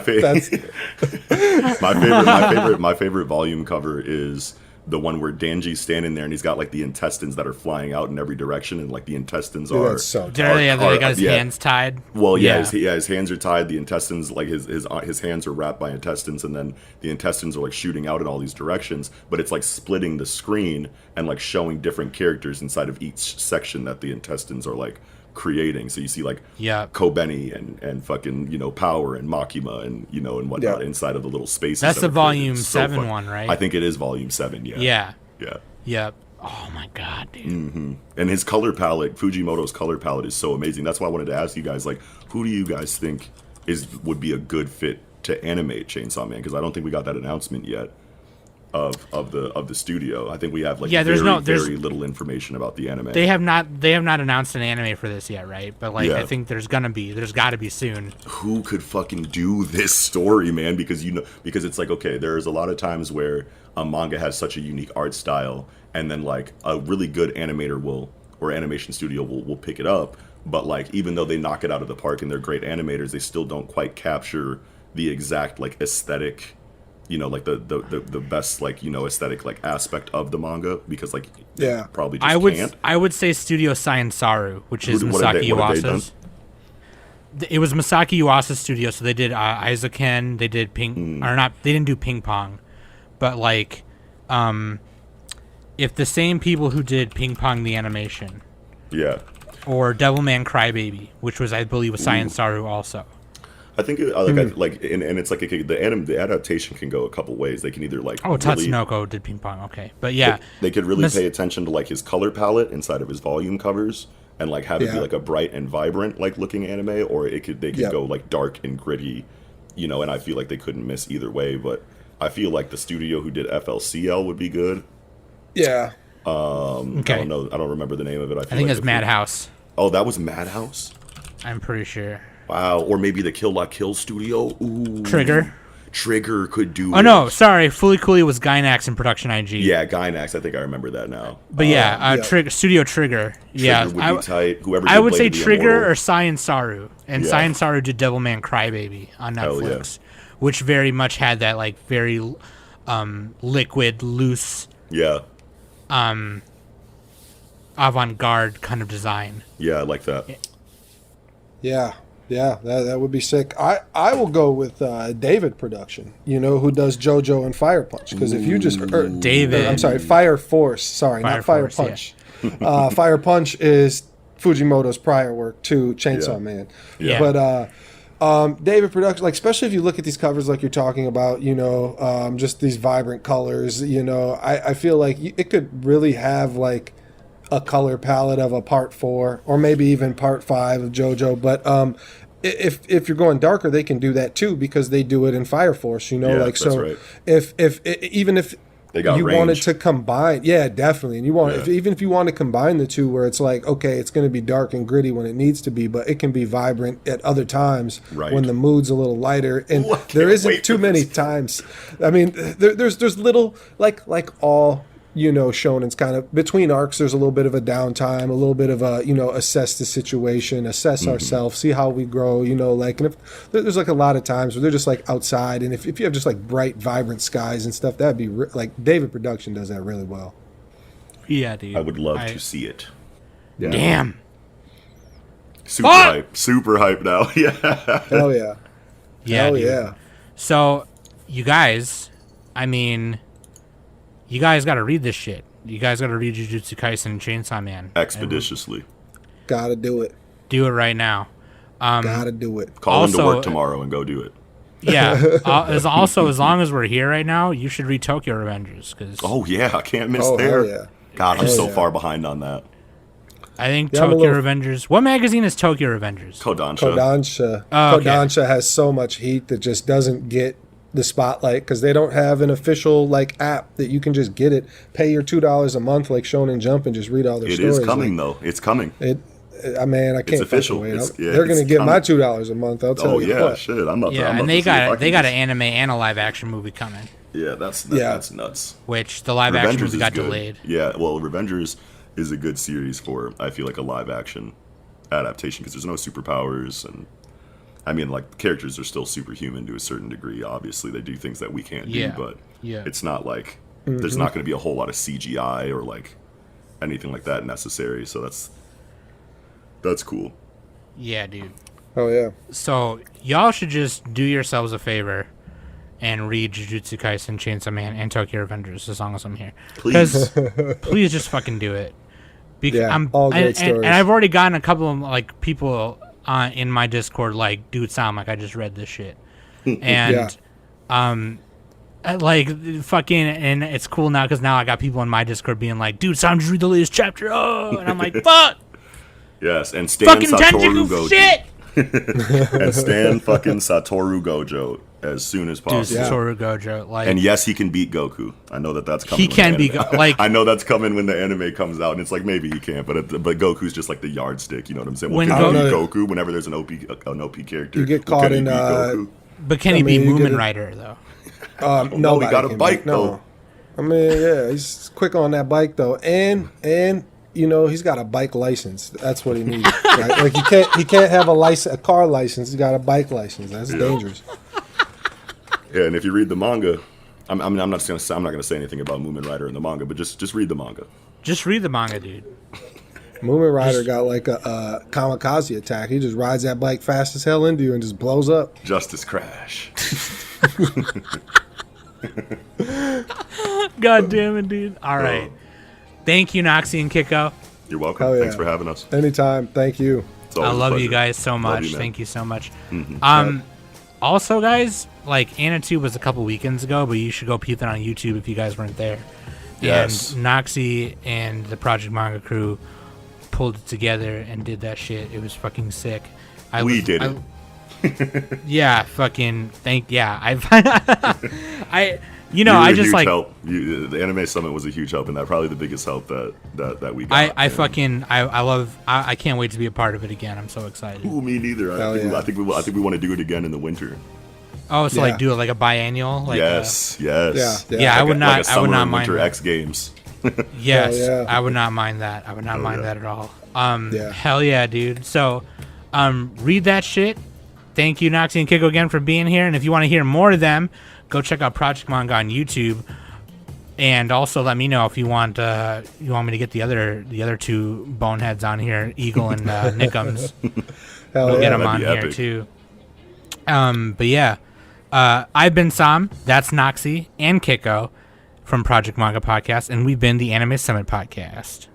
favorite volume cover is the one where Danji's standing there and he's got like the intestines that are flying out in every direction and like the intestines Dude, are. That's so they got his hands tied. Well, his hands are tied. The intestines, like his hands are wrapped by intestines, and then the intestines are like shooting out in all these directions. But it's like splitting the screen and like showing different characters inside of each section that the intestines are like creating. So you see like Kobeni and fucking Power and Makima and and whatnot inside of the little spaces. That's the volume 7 one, right? I think it is volume 7. Yeah. Yep. Oh my god, dude. Mm-hmm. And his color palette, Fujimoto's color palette, is so amazing. That's why I wanted to ask you guys, like, who do you guys think would be a good fit to animate Chainsaw Man? Because I don't think we got that announcement yet of the studio. I think we have like very little information about the anime. They have not announced an anime for this yet, right? But like I think there's got to be soon. Who could fucking do this story, man? Because it's like, okay, there's a lot of times where a manga has such a unique art style, and then like a really good animator or animation studio will pick it up. But like, even though they knock it out of the park and they're great animators, they still don't quite capture the exact like aesthetic, like the best like aesthetic like aspect of the manga, because like probably just can't. I would say Studio Science Saru, which is Masaki Yuasa's. It was Masaki Yuasa's studio, so they did Aizuken, they did they didn't do Ping Pong, but like if the same people who did Ping Pong the animation, or Devilman Crybaby, which was I believe was Science Saru also. I think and it's like the adaptation can go a couple ways. They can either like Tatsunoko did Ping Pong, okay, but yeah, they could really pay attention to like his color palette inside of his volume covers and like have it be like a bright and vibrant like looking anime, or they could go like dark and gritty, and I feel like they couldn't miss either way. But I feel like the studio who did FLCL would be good. Yeah. Okay. I don't know. I don't remember the name of it. I think it's Madhouse. Oh, that was Madhouse? I'm pretty sure. Wow. Or maybe the Kill La Kill studio. Ooh. Trigger. Trigger could do Oh, no, sorry. Fully Cooley was Gynax in Production IG. Yeah, Gynax. I think I remember that now. But Studio Trigger. Yeah. Trigger would be tight. Whoever I did would Blade say of the Trigger Immortal. or Saiyan Saru. And Yeah. Saiyan Saru did Devilman Crybaby on Netflix, which very much had that, like, very liquid, loose, Yeah. avant-garde kind of design. Yeah, I like that. Yeah, that would be sick. I will go with David Production, who does JoJo and Fire Punch. Because if you just David, I'm sorry, Fire Force. Sorry, not Fire Force, Punch. Fire Punch is Fujimoto's prior work to Chainsaw Man. Yeah. But David Production, like, especially if you look at these covers like you're talking about, just these vibrant colors, I feel like it could really have like a color palette of a part 4 or maybe even part 5 of JoJo. But if you're going darker, they can do that too, because they do it in Fire Force, Yeah, like, that's so right. if even if They got you range. wanted to combine, definitely, and you want even if you want to combine the two, where it's like, okay, it's going to be dark and gritty when it needs to be, but it can be vibrant at other times Right. when the mood's a little lighter, and Ooh, I can't there isn't wait too for many this. times. I mean, there's little, like all shonen's kind of between arcs. There's a little bit of a downtime, a little bit of a assess the situation, assess ourselves, see how we grow. Like, and if there's like a lot of times where they're just like outside, and if you have just like bright, vibrant skies and stuff, that'd be like David Production does that really well. Yeah, dude. I would love to see it. Yeah. Damn. Super Fuck! hype. Super hype now. Yeah. Hell yeah. Yeah, Hell dude. yeah. So, you guys, you guys got to read this shit. You guys got to read Jujutsu Kaisen and Chainsaw Man. Expeditiously. Gotta do it. Do it right now. Gotta do it. Call into also- work tomorrow and go do it. Yeah. As long as we're here right now, you should read Tokyo Revengers, because Oh, yeah. I can't miss Oh, there. hell yeah. God, I'm Hell so yeah. far behind on that. I think Yeah, I'm a Tokyo little- Revengers. What magazine is Tokyo Revengers? Kodansha. Kodansha. Oh, okay. Kodansha has so much heat that just doesn't get the spotlight because they don't have an official like app that you can just get it, pay your $2 a month like Shonen Jump, and just read all their It stories. is coming, Like, though. It's coming. I mean, I can't official. fucking wait. It's- yeah, They're gonna it's get my coming. $2 a month. I'll tell Oh, you yeah. what. Shit. I'm about to Yeah, I'm and about they to see if I got can an just- anime and a live action movie coming, Yeah, that's nuts. which the live action Revengers movie is got good. delayed. Yeah, well, Revengers is a good series for, I feel like, a live action adaptation because there's no superpowers, and I mean, like, the characters are still superhuman to a certain degree. Obviously, they do things that we can't Yeah. do, but Yeah. it's not like there's not going to be a whole lot of CGI or like anything like that necessary. So that's cool. Yeah, dude. Oh yeah. So y'all should just do yourselves a favor and read Jujutsu Kaisen, Chainsaw Man, and Tokyo Revengers as long as I'm here. Please. Please just fucking do it. Yeah, all great stories. And I've already gotten a couple of like people in my Discord like, dude, sound like I just read this shit, and like fucking, and it's cool now because now I got people in my Discord being like, dude, sound just read the latest chapter, and I'm like, fuck, Yes, and Stan fucking Satoru Tenjiku Gojo. shit. And Stan fucking Satoru Gojo as soon as Dude, possible. Satoru Gojo, like, And yes, he can beat Goku. I know that's coming. He when can the be anime- Go- like- I know that's coming when the anime comes out, and it's like maybe he can't, but Goku's just like the yardstick. You know what I'm saying? Well, When can he Go- beat Goku whenever there's an OP character? You get Well, caught can he in, beat Goku? but can he I mean, be you get Moomin it- Rider though? Nobody he got a can bike, beat- no. though. I mean, yeah, he's quick on that bike though, and he's got a bike license. That's what he needs. Right? Like he can't have a car license. He's got a bike license. That's dangerous. Yeah, and if you read the manga, I'm not gonna say anything about Moomin Rider in the manga, but just read the manga. Just read the manga, dude. Moomin Rider got like a kamikaze attack. He just rides that bike fast as hell into you and just blows up. Justice Crash. God damn it, dude. All right. Thank you, Noxi and Kicko. You're welcome. Hell yeah. Thanks for having us. Anytime. Thank you. It's always I a love you pleasure. guys so Love much. you, man. Thank you so much. Mhm. Also, guys, like Anatube was a couple weekends ago, but you should go peep it on YouTube if you guys weren't there. Yes. And Noxi and the Project Manga crew pulled it together and did that shit. It was fucking sick. We did it. Yeah, fucking I You were I a just huge like help. The Anime Summit was a huge help, and that probably the biggest help that we got. I can't wait to be a part of it again. I'm so excited. Ooh, me neither. Hell yeah. I think we want to do it again in the winter. Oh, so Yeah. like do it like a biannual. Like yes. Yeah, I would Like not. a summer I would not and mind winter that. X Games. Yes, Hell yeah. I would not mind that. I would not mind yeah. that at all. Yeah. Hell yeah, dude. So, read that shit. Thank you, Noxi and Kicko, again for being here. And if you want to hear more of them, go check out Project Manga on YouTube. And also let me know if you want me to get the other two boneheads on here, Eagle and Nickums. Hell We'll yeah. get them that'd on be here epic. too. But yeah, I've been Sam. That's Noxi and Kicko from Project Manga Podcast, and we've been the Anime Summit Podcast.